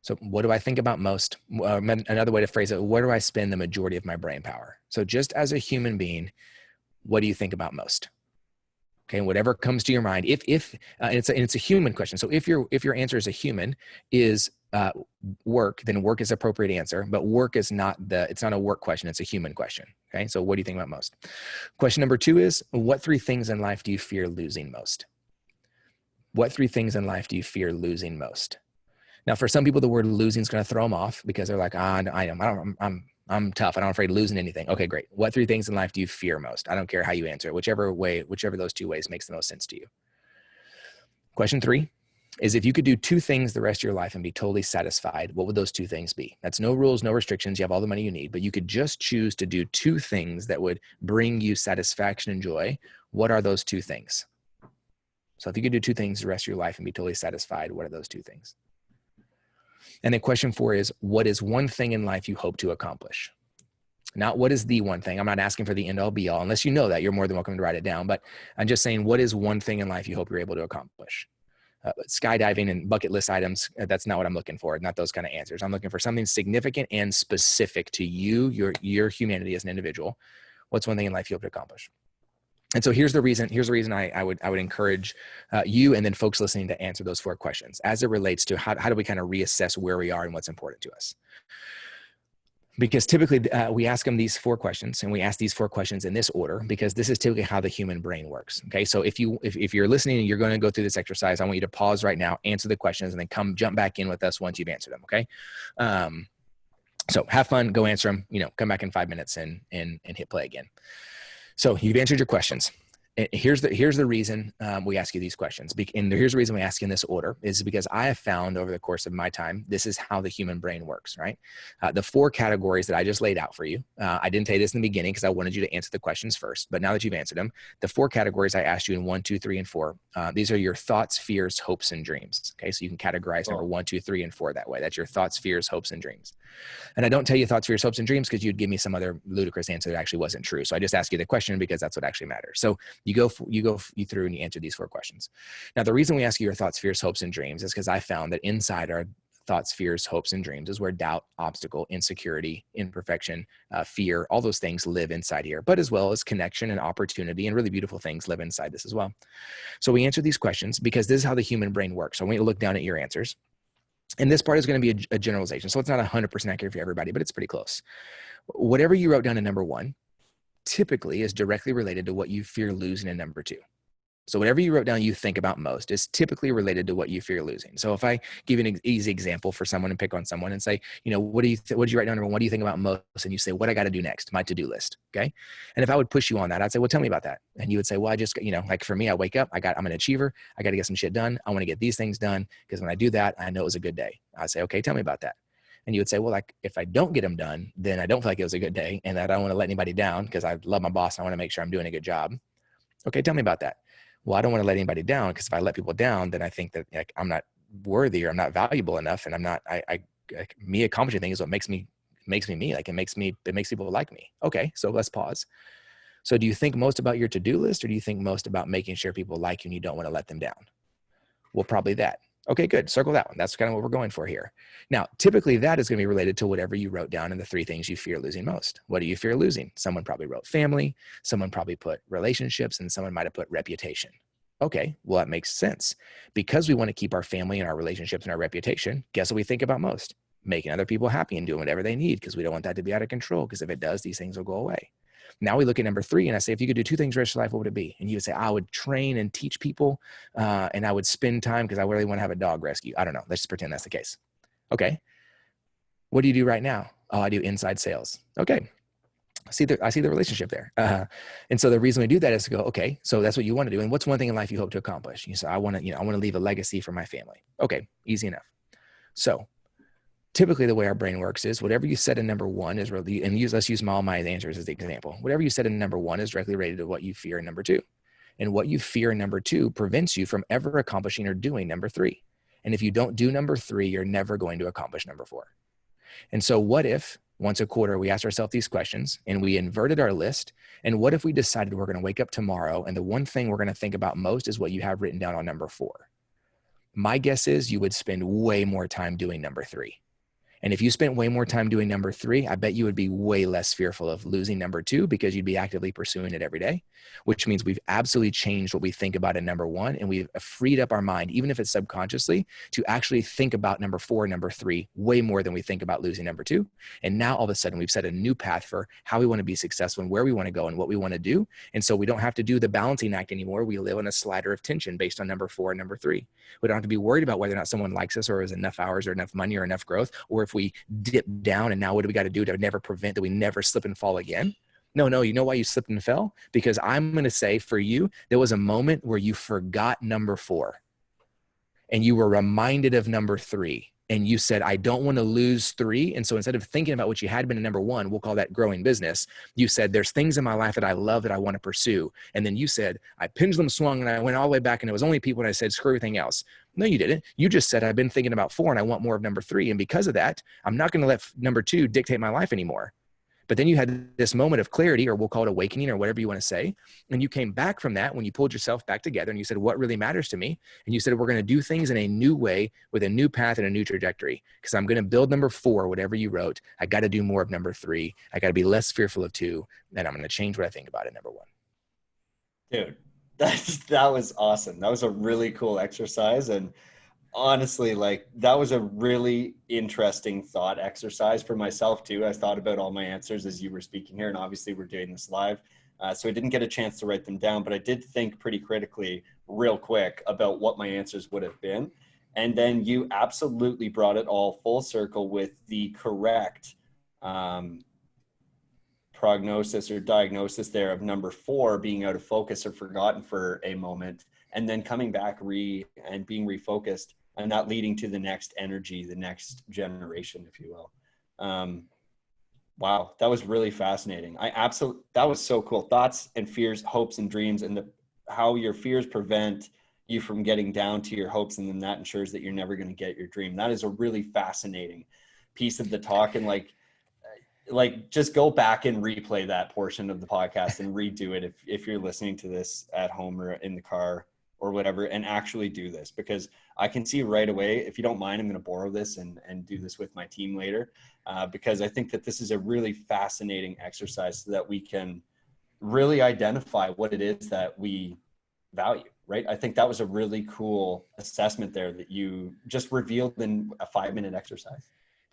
So what do I think about most? Another way to phrase it, where do I spend the majority of my brain power? So just as a human being, what do you think about most? Okay, and whatever comes to your mind. If it's a human question. So if your answer as a human is work, then work is appropriate answer. But work is it's not a work question. It's a human question. Okay, so what do you think about most? Question number 2 is, what 3 things in life do you fear losing most? What 3 things in life do you fear losing most? Now, for some people, the word losing is going to throw them off, because they're like, I'm tough. I'm not afraid of losing anything. Okay, great. What 3 things in life do you fear most? I don't care how you answer it. Whichever those 2 ways makes the most sense to you. Question 3 is, if you could do 2 things the rest of your life and be totally satisfied, what would those 2 things be? That's no rules, no restrictions. You have all the money you need, but you could just choose to do 2 things that would bring you satisfaction and joy. What are those 2 things? So if you could do 2 things the rest of your life and be totally satisfied, what are those 2 things? And then question 4 is, what is 1 thing in life you hope to accomplish? Not what is the 1 thing. I'm not asking for the end all be all. Unless you know that, you're more than welcome to write it down. But I'm just saying, what is 1 thing in life you hope you're able to accomplish? Skydiving and bucket list items, that's not what I'm looking for. Not those kind of answers. I'm looking for something significant and specific to you, your humanity as an individual. What's 1 thing in life you hope to accomplish? And so here's the reason I would encourage you and then folks listening to answer those 4 questions as it relates to how do we kind of reassess where we are and what's important to us. Because typically we ask them these 4 questions, and we ask these 4 questions in this order, because this is typically how the human brain works. Okay. So if you're listening and you're going to go through this exercise, I want you to pause right now, answer the questions, and then jump back in with us once you've answered them. Okay. So have fun, go answer them, come back in 5 minutes and hit play again. So you've answered your questions. Here's the reason we ask you these questions. And here's the reason we ask you in this order, is because I have found over the course of my time, this is how the human brain works, right? The 4 categories that I just laid out for you. I didn't tell you this in the beginning because I wanted you to answer the questions first, but now that you've answered them, the 4 categories I asked you in 1, 2, 3, and 4, these are your thoughts, fears, hopes, and dreams. Okay. So you can categorize number 1, 2, 3, and 4 that way. That's your thoughts, fears, hopes, and dreams. And I don't tell you thoughts, fears, hopes, and dreams because you'd give me some other ludicrous answer that actually wasn't true. So I just ask you the question because that's what actually matters. So You through and you answer these 4 questions. Now, the reason we ask you your thoughts, fears, hopes, and dreams is because I found that inside our thoughts, fears, hopes, and dreams is where doubt, obstacle, insecurity, imperfection, fear, all those things live inside here, but as well as connection and opportunity and really beautiful things live inside this as well. So we answer these questions because this is how the human brain works. So I want you to look down at your answers. And this part is going to be a generalization. So it's not 100% accurate for everybody, but it's pretty close. Whatever you wrote down in number 1 typically is directly related to what you fear losing in number 2. So whatever you wrote down you think about most is typically related to what you fear losing. So if I give you an easy example for someone and pick on someone and say, what did you write down? What do you think about most? And you say, what I got to do next, my to-do list. Okay. And if I would push you on that, I'd say, well, tell me about that. And you would say, well, I just, like for me, I wake up, I'm an achiever. I got to get some shit done. I want to get these things done because when I do that, I know it was a good day. I'd say, okay, tell me about that. And you would say, well, like if I don't get them done, then I don't feel like it was a good day and I don't want to let anybody down because I love my boss and I want to make sure I'm doing a good job. Okay, tell me about that. Well, I don't want to let anybody down because if I let people down, then I think that like I'm not worthy or I'm not valuable enough, and I'm not. Me accomplishing things is what makes me me. Like it makes people like me. Okay, so let's pause. So, do you think most about your to-do list, or do you think most about making sure people like you and you don't want to let them down? Well, probably that. Okay, good. Circle that one. That's kind of what we're going for here. Now, typically that is going to be related to whatever you wrote down in the 3 things you fear losing most. What do you fear losing? Someone probably wrote family. Someone probably put relationships, and someone might have put reputation. Okay, well, that makes sense. Because we want to keep our family and our relationships and our reputation, guess what we think about most? Making other people happy and doing whatever they need because we don't want that to be out of control, because if it does, these things will go away. Now we look at number 3 and I say, if you could do 2 things for the rest of your life, what would it be? And you would say, I would train and teach people and I would spend time because I really want to have a dog rescue. I don't know. Let's just pretend that's the case. Okay. What do you do right now? Oh, I do inside sales. Okay. I see the relationship there. And so the reason we do that is to go, okay, so that's what you want to do. And what's one thing in life you hope to accomplish? You say, I want to leave a legacy for my family. Okay. Easy enough. So typically the way our brain works is whatever you said in number 1 is really, and let's use all my answers as the example. Whatever you said in number 1 is directly related to what you fear in number 2. And what you fear in number 2 prevents you from ever accomplishing or doing number 3. And if you don't do number 3, you're never going to accomplish number 4. And so what if once a quarter we asked ourselves these questions and we inverted our list? And what if we decided we're going to wake up tomorrow and the one thing we're going to think about most is what you have written down on number 4? My guess is you would spend way more time doing number 3. And if you spent way more time doing number 3, I bet you would be way less fearful of losing number 2 because you'd be actively pursuing it every day, which means we've absolutely changed what we think about in number 1. And we've freed up our mind, even if it's subconsciously, to actually think about number 4, number 3, way more than we think about losing number 2. And now all of a sudden we've set a new path for how we want to be successful and where we want to go and what we want to do. And so we don't have to do the balancing act anymore. We live on a slider of tension based on number 4 and number 3. We don't have to be worried about whether or not someone likes us or is enough hours or enough money or enough growth, or if we dip down and now what do we got to do to never prevent that we never slip and fall again? No, you know why you slipped and fell? Because I'm going to say for you, there was a moment where you forgot number 4 and you were reminded of number 3. And you said, I don't want to lose 3. And so instead of thinking about what you had been in number 1, we'll call that growing business. You said, there's things in my life that I love that I want to pursue. And then you said, I pendulum swung and I went all the way back and it was only people and I said, screw everything else. No, you didn't. You just said, I've been thinking about 4 and I want more of number 3. And because of that, I'm not going to let number 2 dictate my life anymore. But then you had this moment of clarity, or we'll call it awakening or whatever you want to say. And you came back from that when you pulled yourself back together and you said, what really matters to me? And you said, we're going to do things in a new way with a new path and a new trajectory, because I'm going to build number 4, whatever you wrote. I got to do more of number 3. I got to be less fearful of 2. And I'm going to change what I think about it, number 1. Dude, that was awesome. That was a really cool exercise. And honestly, like that was a really interesting thought exercise for myself too. I thought about all my answers as you were speaking here, and obviously we're doing this live. So I didn't get a chance to write them down, but I did think pretty critically real quick about what my answers would have been. And then you absolutely brought it all full circle with the correct prognosis or diagnosis there of number 4 being out of focus or forgotten for a moment, and then coming back and being refocused, and that leading to the next energy, the next generation, if you will. Wow, that was really fascinating. That was so cool. Thoughts and fears, hopes and dreams, and how your fears prevent you from getting down to your hopes, and then that ensures that you're never going to get your dream. That is a really fascinating piece of the talk. And like, like just go back and replay that portion of the podcast and redo it if you're listening to this at home or in the car or whatever, and actually do this, because I can see right away, if you don't mind, I'm going to borrow this and do this with my team later, because I think that this is a really fascinating exercise so that we can really identify what it is that we value, right? I think that was a really cool assessment there that you just revealed in a 5-minute exercise.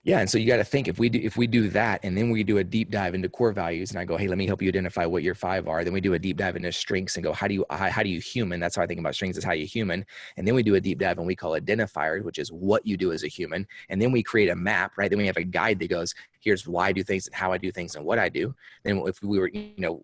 Yeah, and so you got to think, if we do that, and then we do a deep dive into core values, and I go, hey, let me help you identify what your 5 are. Then we do a deep dive into strengths and go, how do you human? That's how I think about strengths, is how you human. And then we do a deep dive and we call identifiers, which is what you do as a human. And then we create a map, right? Then we have a guide that goes, here's why I do things and how I do things and what I do. Then if we were,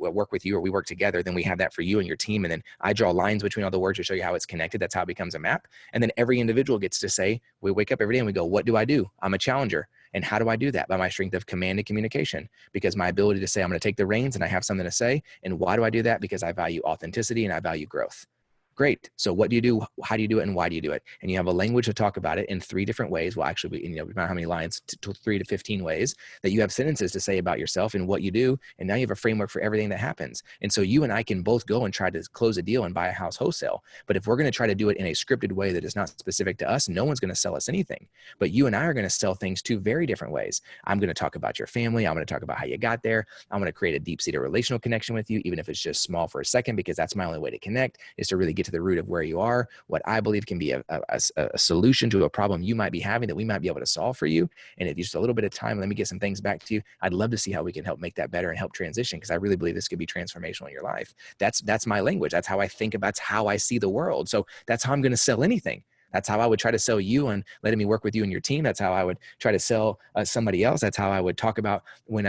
work with you or we work together, then we have that for you and your team. And then I draw lines between all the words to show you how it's connected. That's how it becomes a map. And then every individual gets to say, we wake up every day and we go, what do I do? I'm a challenger. And how do I do that? By my strength of command and communication, because my ability to say, I'm going to take the reins and I have something to say. And why do I do that? Because I value authenticity and I value growth. Great. So what do you do? How do you do it? And why do you do it? And you have a language to talk about it in 3 different ways. Well, actually, about how many lines, 3 to 15 ways that you have sentences to say about yourself and what you do. And now you have a framework for everything that happens. And so you and I can both go and try to close a deal and buy a house wholesale. But if we're going to try to do it in a scripted way that is not specific to us, no one's going to sell us anything. But you and I are going to sell things 2 very different ways. I'm going to talk about your family. I'm going to talk about how you got there. I'm going to create a deep-seated relational connection with you, even if it's just small for a second, because that's my only way to connect, is to really get to the root of where you are, what I believe can be a solution to a problem you might be having that we might be able to solve for you. And if just a little bit of time, let me get some things back to you. I'd love to see how we can help make that better and help transition, because I really believe this could be transformational in your life. That's my language. That's how I think about, that's how I see the world. So that's how I'm going to sell anything. That's how I would try to sell you and letting me work with you and your team. That's how I would try to sell somebody else. That's how I would talk about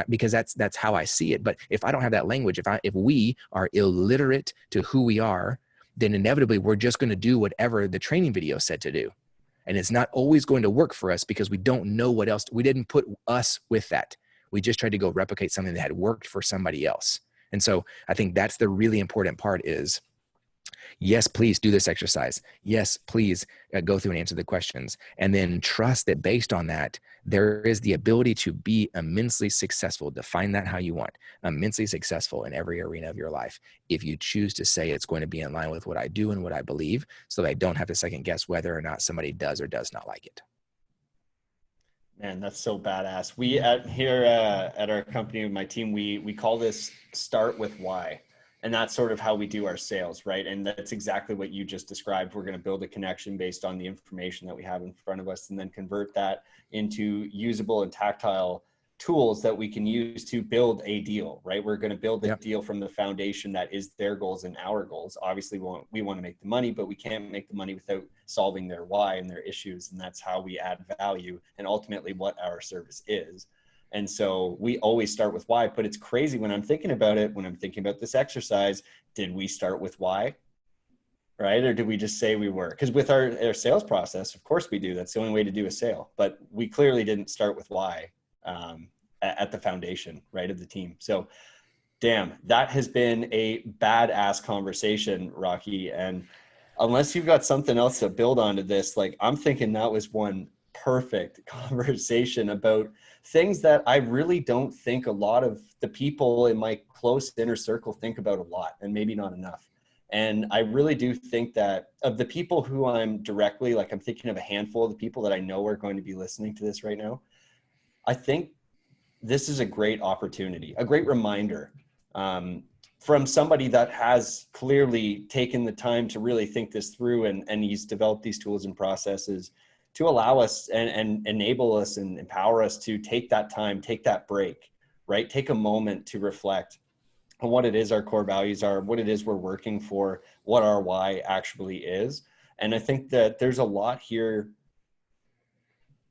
because that's how I see it. But if I don't have that language, if we are illiterate to who we are, then inevitably we're just going to do whatever the training video said to do. And it's not always going to work for us because we don't know what else. We didn't put us with that. We just tried to go replicate something that had worked for somebody else. And so I think that's the really important part is, yes, please do this exercise. Yes, please go through and answer the questions. And then trust that based on that, there is the ability to be immensely successful. Define that how you want. Immensely successful in every arena of your life. If you choose to say it's going to be in line with what I do and what I believe, so that I don't have to second guess whether or not somebody does or does not like it. Man, that's so badass. We at our company, my team, we call this start with why. And that's sort of how we do our sales, right? And that's exactly what you just described. We're going to build a connection based on the information that we have in front of us, and then convert that into usable and tactile tools that we can use to build a deal, right? We're going to build a deal from the foundation that is their goals and our goals. Obviously, we want to make the money, but we can't make the money without solving their why and their issues. And that's how we add value and ultimately what our service is. And so we always start with why, but it's crazy when I'm thinking about it, when I'm thinking about this exercise, did we start with why? Right? Or did we just say we were? Because with our sales process, of course we do. That's the only way to do a sale. But we clearly didn't start with why at the foundation, right, of the team. So damn, that has been a badass conversation, Rocky. And unless you've got something else to build onto this, like I'm thinking that was one perfect conversation about things that I really don't think a lot of the people in my close inner circle think about a lot, and maybe not enough. And I really do think that of the people who I'm directly, like I'm thinking of a handful of the people that I know are going to be listening to this right now. I think this is a great opportunity, a great reminder from somebody that has clearly taken the time to really think this through, and he's developed these tools and processes to allow us and enable us and empower us to take that time, take that break, right? Take a moment to reflect on what it is our core values are, what it is we're working for, what our why actually is. And I think that there's a lot here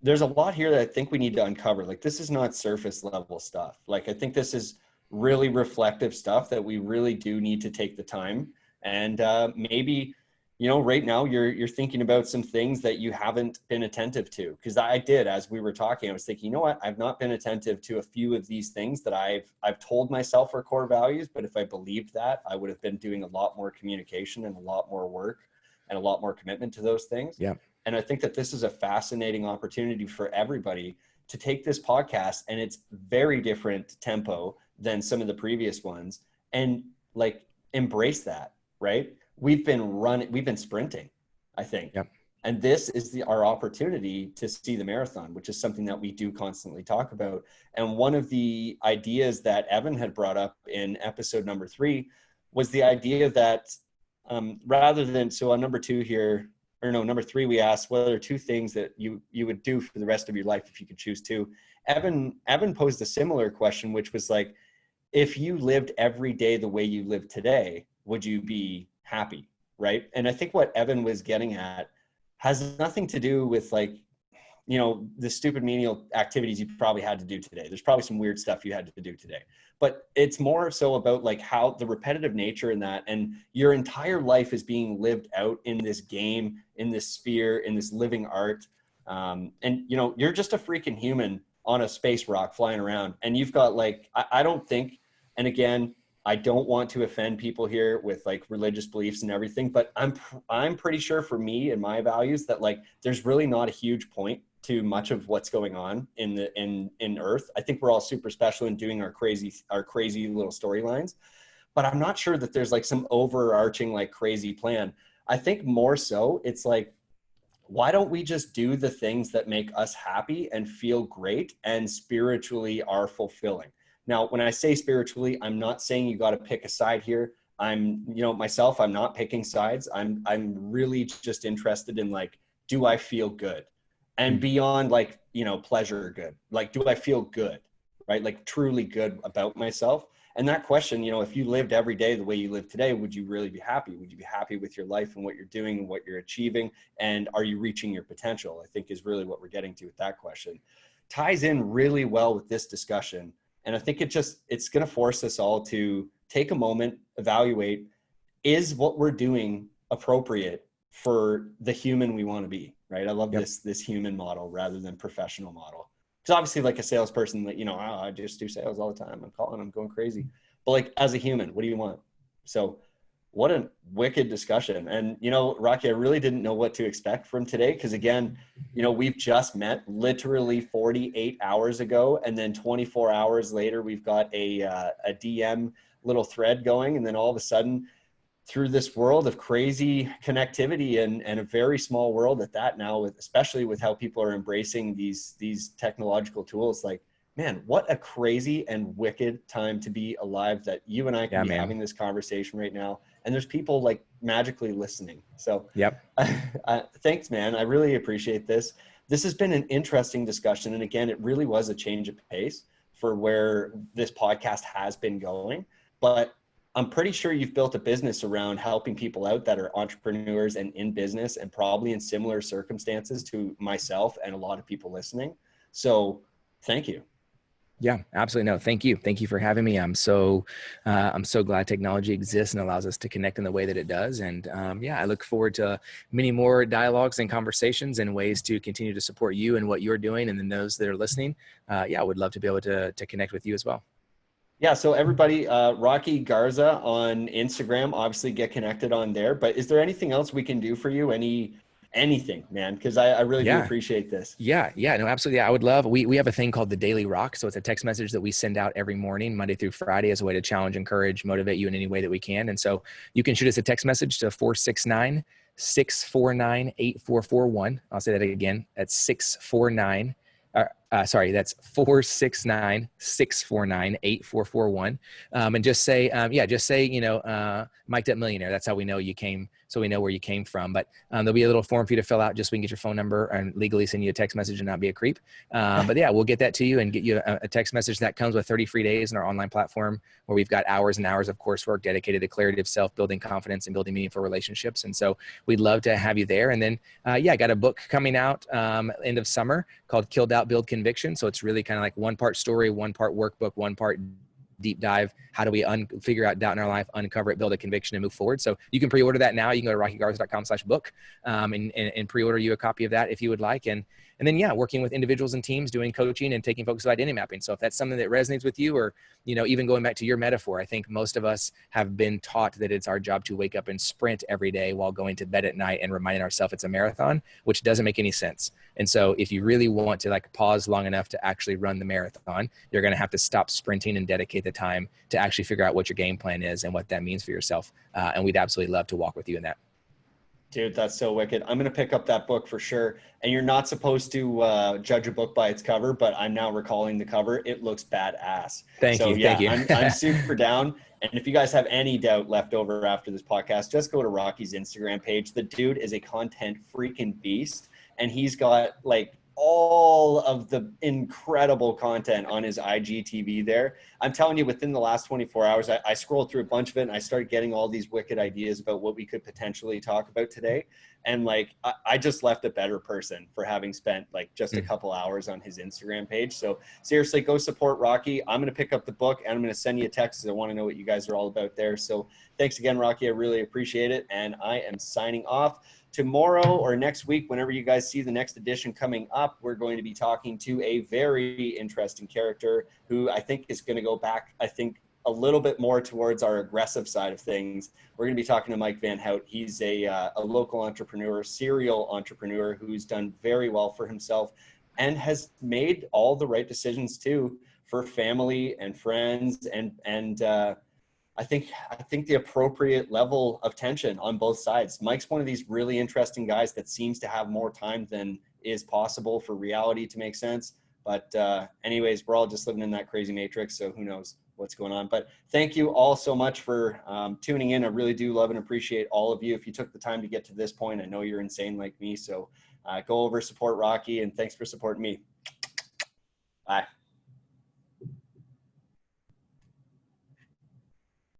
that I think we need to uncover. Like, this is not surface level stuff. Like, I think this is really reflective stuff that we really do need to take the time. And maybe, right now you're thinking about some things that you haven't been attentive to. Because I did, as we were talking, I was thinking, you know what, I've not been attentive to a few of these things that I've told myself are core values. But if I believed that, I would have been doing a lot more communication and a lot more work and a lot more commitment to those things. Yeah. And I think that this is a fascinating opportunity for everybody to take this podcast, and it's very different tempo than some of the previous ones, and like embrace that, right? We've been sprinting, I think. Yep. And this is our opportunity to see the marathon, which is something that we do constantly talk about. And one of the ideas that Evan had brought up in episode number 3 was the idea that rather than, so on number 2 here, or no, number 3, we asked what are 2 things that you would do for the rest of your life if you could choose 2. Evan posed a similar question, which was like, if you lived every day the way you live today, would you be happy, right? And I think what Evan was getting at has nothing to do with like, you know, the stupid menial activities you probably had to do today. There's probably some weird stuff you had to do today, but it's more so about like how the repetitive nature in that, and your entire life is being lived out in this game, in this sphere, in this living art. And you know, you're just a freaking human on a space rock flying around, and you've got like, I don't think, and again, I don't want to offend people here with like religious beliefs and everything, but I'm pretty sure for me and my values that like there's really not a huge point to much of what's going on in Earth. I think we're all super special in doing our crazy little storylines, but I'm not sure that there's like some overarching like crazy plan. I think more so it's like, why don't we just do the things that make us happy and feel great and spiritually are fulfilling? Now, when I say spiritually, I'm not saying you got to pick a side here. I'm, you know, myself, I'm not picking sides. I'm really just interested in like, do I feel good? And beyond like, you know, pleasure good, like, do I feel good, right? Like truly good about myself. And that question, you know, if you lived every day the way you live today, would you really be happy? Would you be happy with your life and what you're doing and what you're achieving? And are you reaching your potential? I think is really what we're getting to with that question. Ties in really well with this discussion. And I think it's going to force us all to take a moment, evaluate, is what we're doing appropriate for the human we want to be, right? I love this human model rather than professional model. Because obviously like a salesperson that, you know, oh, I just do sales all the time. I'm calling, I'm going crazy. But like as a human, what do you want? So what a wicked discussion. And, you know, Rocky, I really didn't know what to expect from today. Because again, you know, we've just met literally 48 hours ago. And then 24 hours later, we've got a DM little thread going. And then all of a sudden, through this world of crazy connectivity and a very small world at that now, with, especially with how people are embracing these technological tools, like, man, what a crazy and wicked time to be alive that you and I can be having this conversation right now. And there's people like magically listening. So thanks, man. I really appreciate this. This has been an interesting discussion. And again, it really was a change of pace for where this podcast has been going. But I'm pretty sure you've built a business around helping people out that are entrepreneurs and in business and probably in similar circumstances to myself and a lot of people listening. So thank you. Yeah, absolutely. No, thank you. Thank you for having me. I'm so glad technology exists and allows us to connect in the way that it does. And I look forward to many more dialogues and conversations and ways to continue to support you and what you're doing. And then those that are listening, I would love to be able to connect with you as well. Yeah. So everybody, Rocky Garza on Instagram, obviously get connected on there. But is there anything else we can do for you? Anything, man? Because I really do appreciate this. Yeah, no, absolutely. I would love, we have a thing called the Daily Rock. So it's a text message that we send out every morning, Monday through Friday, as a way to challenge, encourage, motivate you in any way that we can. And so you can shoot us a text message to 469-649-8441. I'll say that again. That's 649. That's 469-649-8441. And just say, you know, Mic'd Up Millionaire. That's how we know you came. So we know where you came from, but there'll be a little form for you to fill out just so we can get your phone number and legally send you a text message and not be a creep. But yeah, we'll get that to you and get you a text message that comes with 30 free days in our online platform, where we've got hours and hours of coursework dedicated to clarity of self, building confidence, and building meaningful relationships. And so we'd love to have you there. And then, I got a book coming out end of summer called Kill Doubt, Build Conviction. So it's really kind of like one part story, one part workbook, one part deep dive. How do we figure out doubt in our life, uncover it, build a conviction, and move forward? So you can pre-order that now. You can go to rockygarza.com/book and pre-order you a copy of that if you would like. And And then, yeah, working with individuals and teams, doing coaching and taking focus on identity mapping. So if that's something that resonates with you, or, you know, even going back to your metaphor, I think most of us have been taught that it's our job to wake up and sprint every day while going to bed at night and reminding ourselves it's a marathon, which doesn't make any sense. And so if you really want to like pause long enough to actually run the marathon, you're going to have to stop sprinting and dedicate the time to actually figure out what your game plan is and what that means for yourself. And we'd absolutely love to walk with you in that. Dude, that's so wicked. I'm going to pick up that book for sure. And you're not supposed to judge a book by its cover, but I'm now recalling the cover. It looks badass. Thank So you. Thank yeah, you. I'm super down. And if you guys have any doubt left over after this podcast, just go to Rocky's Instagram page. The dude is a content freaking beast. And he's got like all of the incredible content on his IGTV there. I'm telling you, within the last 24 hours, I scrolled through a bunch of it and I started getting all these wicked ideas about what we could potentially talk about today. And like, I just left a better person for having spent like just a couple hours on his Instagram page. So seriously, go support Rocky. I'm going to pick up the book and I'm going to send you a text because I want to know what you guys are all about there. So thanks again, Rocky. I really appreciate it. And I am signing off. Tomorrow or next week, whenever you guys see the next edition coming up, we're going to be talking to a very interesting character who I think is going to go back, I think, a little bit more towards our aggressive side of things. We're going to be talking to Mike Van Hout. He's a local entrepreneur, serial entrepreneur who's done very well for himself and has made all the right decisions too for family and friends and I think the appropriate level of tension on both sides. Mike's one of these really interesting guys that seems to have more time than is possible for reality to make sense. But anyways, we're all just living in that crazy matrix, so who knows what's going on. But thank you all so much for tuning in. I really do love and appreciate all of you. If you took the time to get to this point, I know you're insane like me, so go over, support Rocky, and thanks for supporting me. Bye.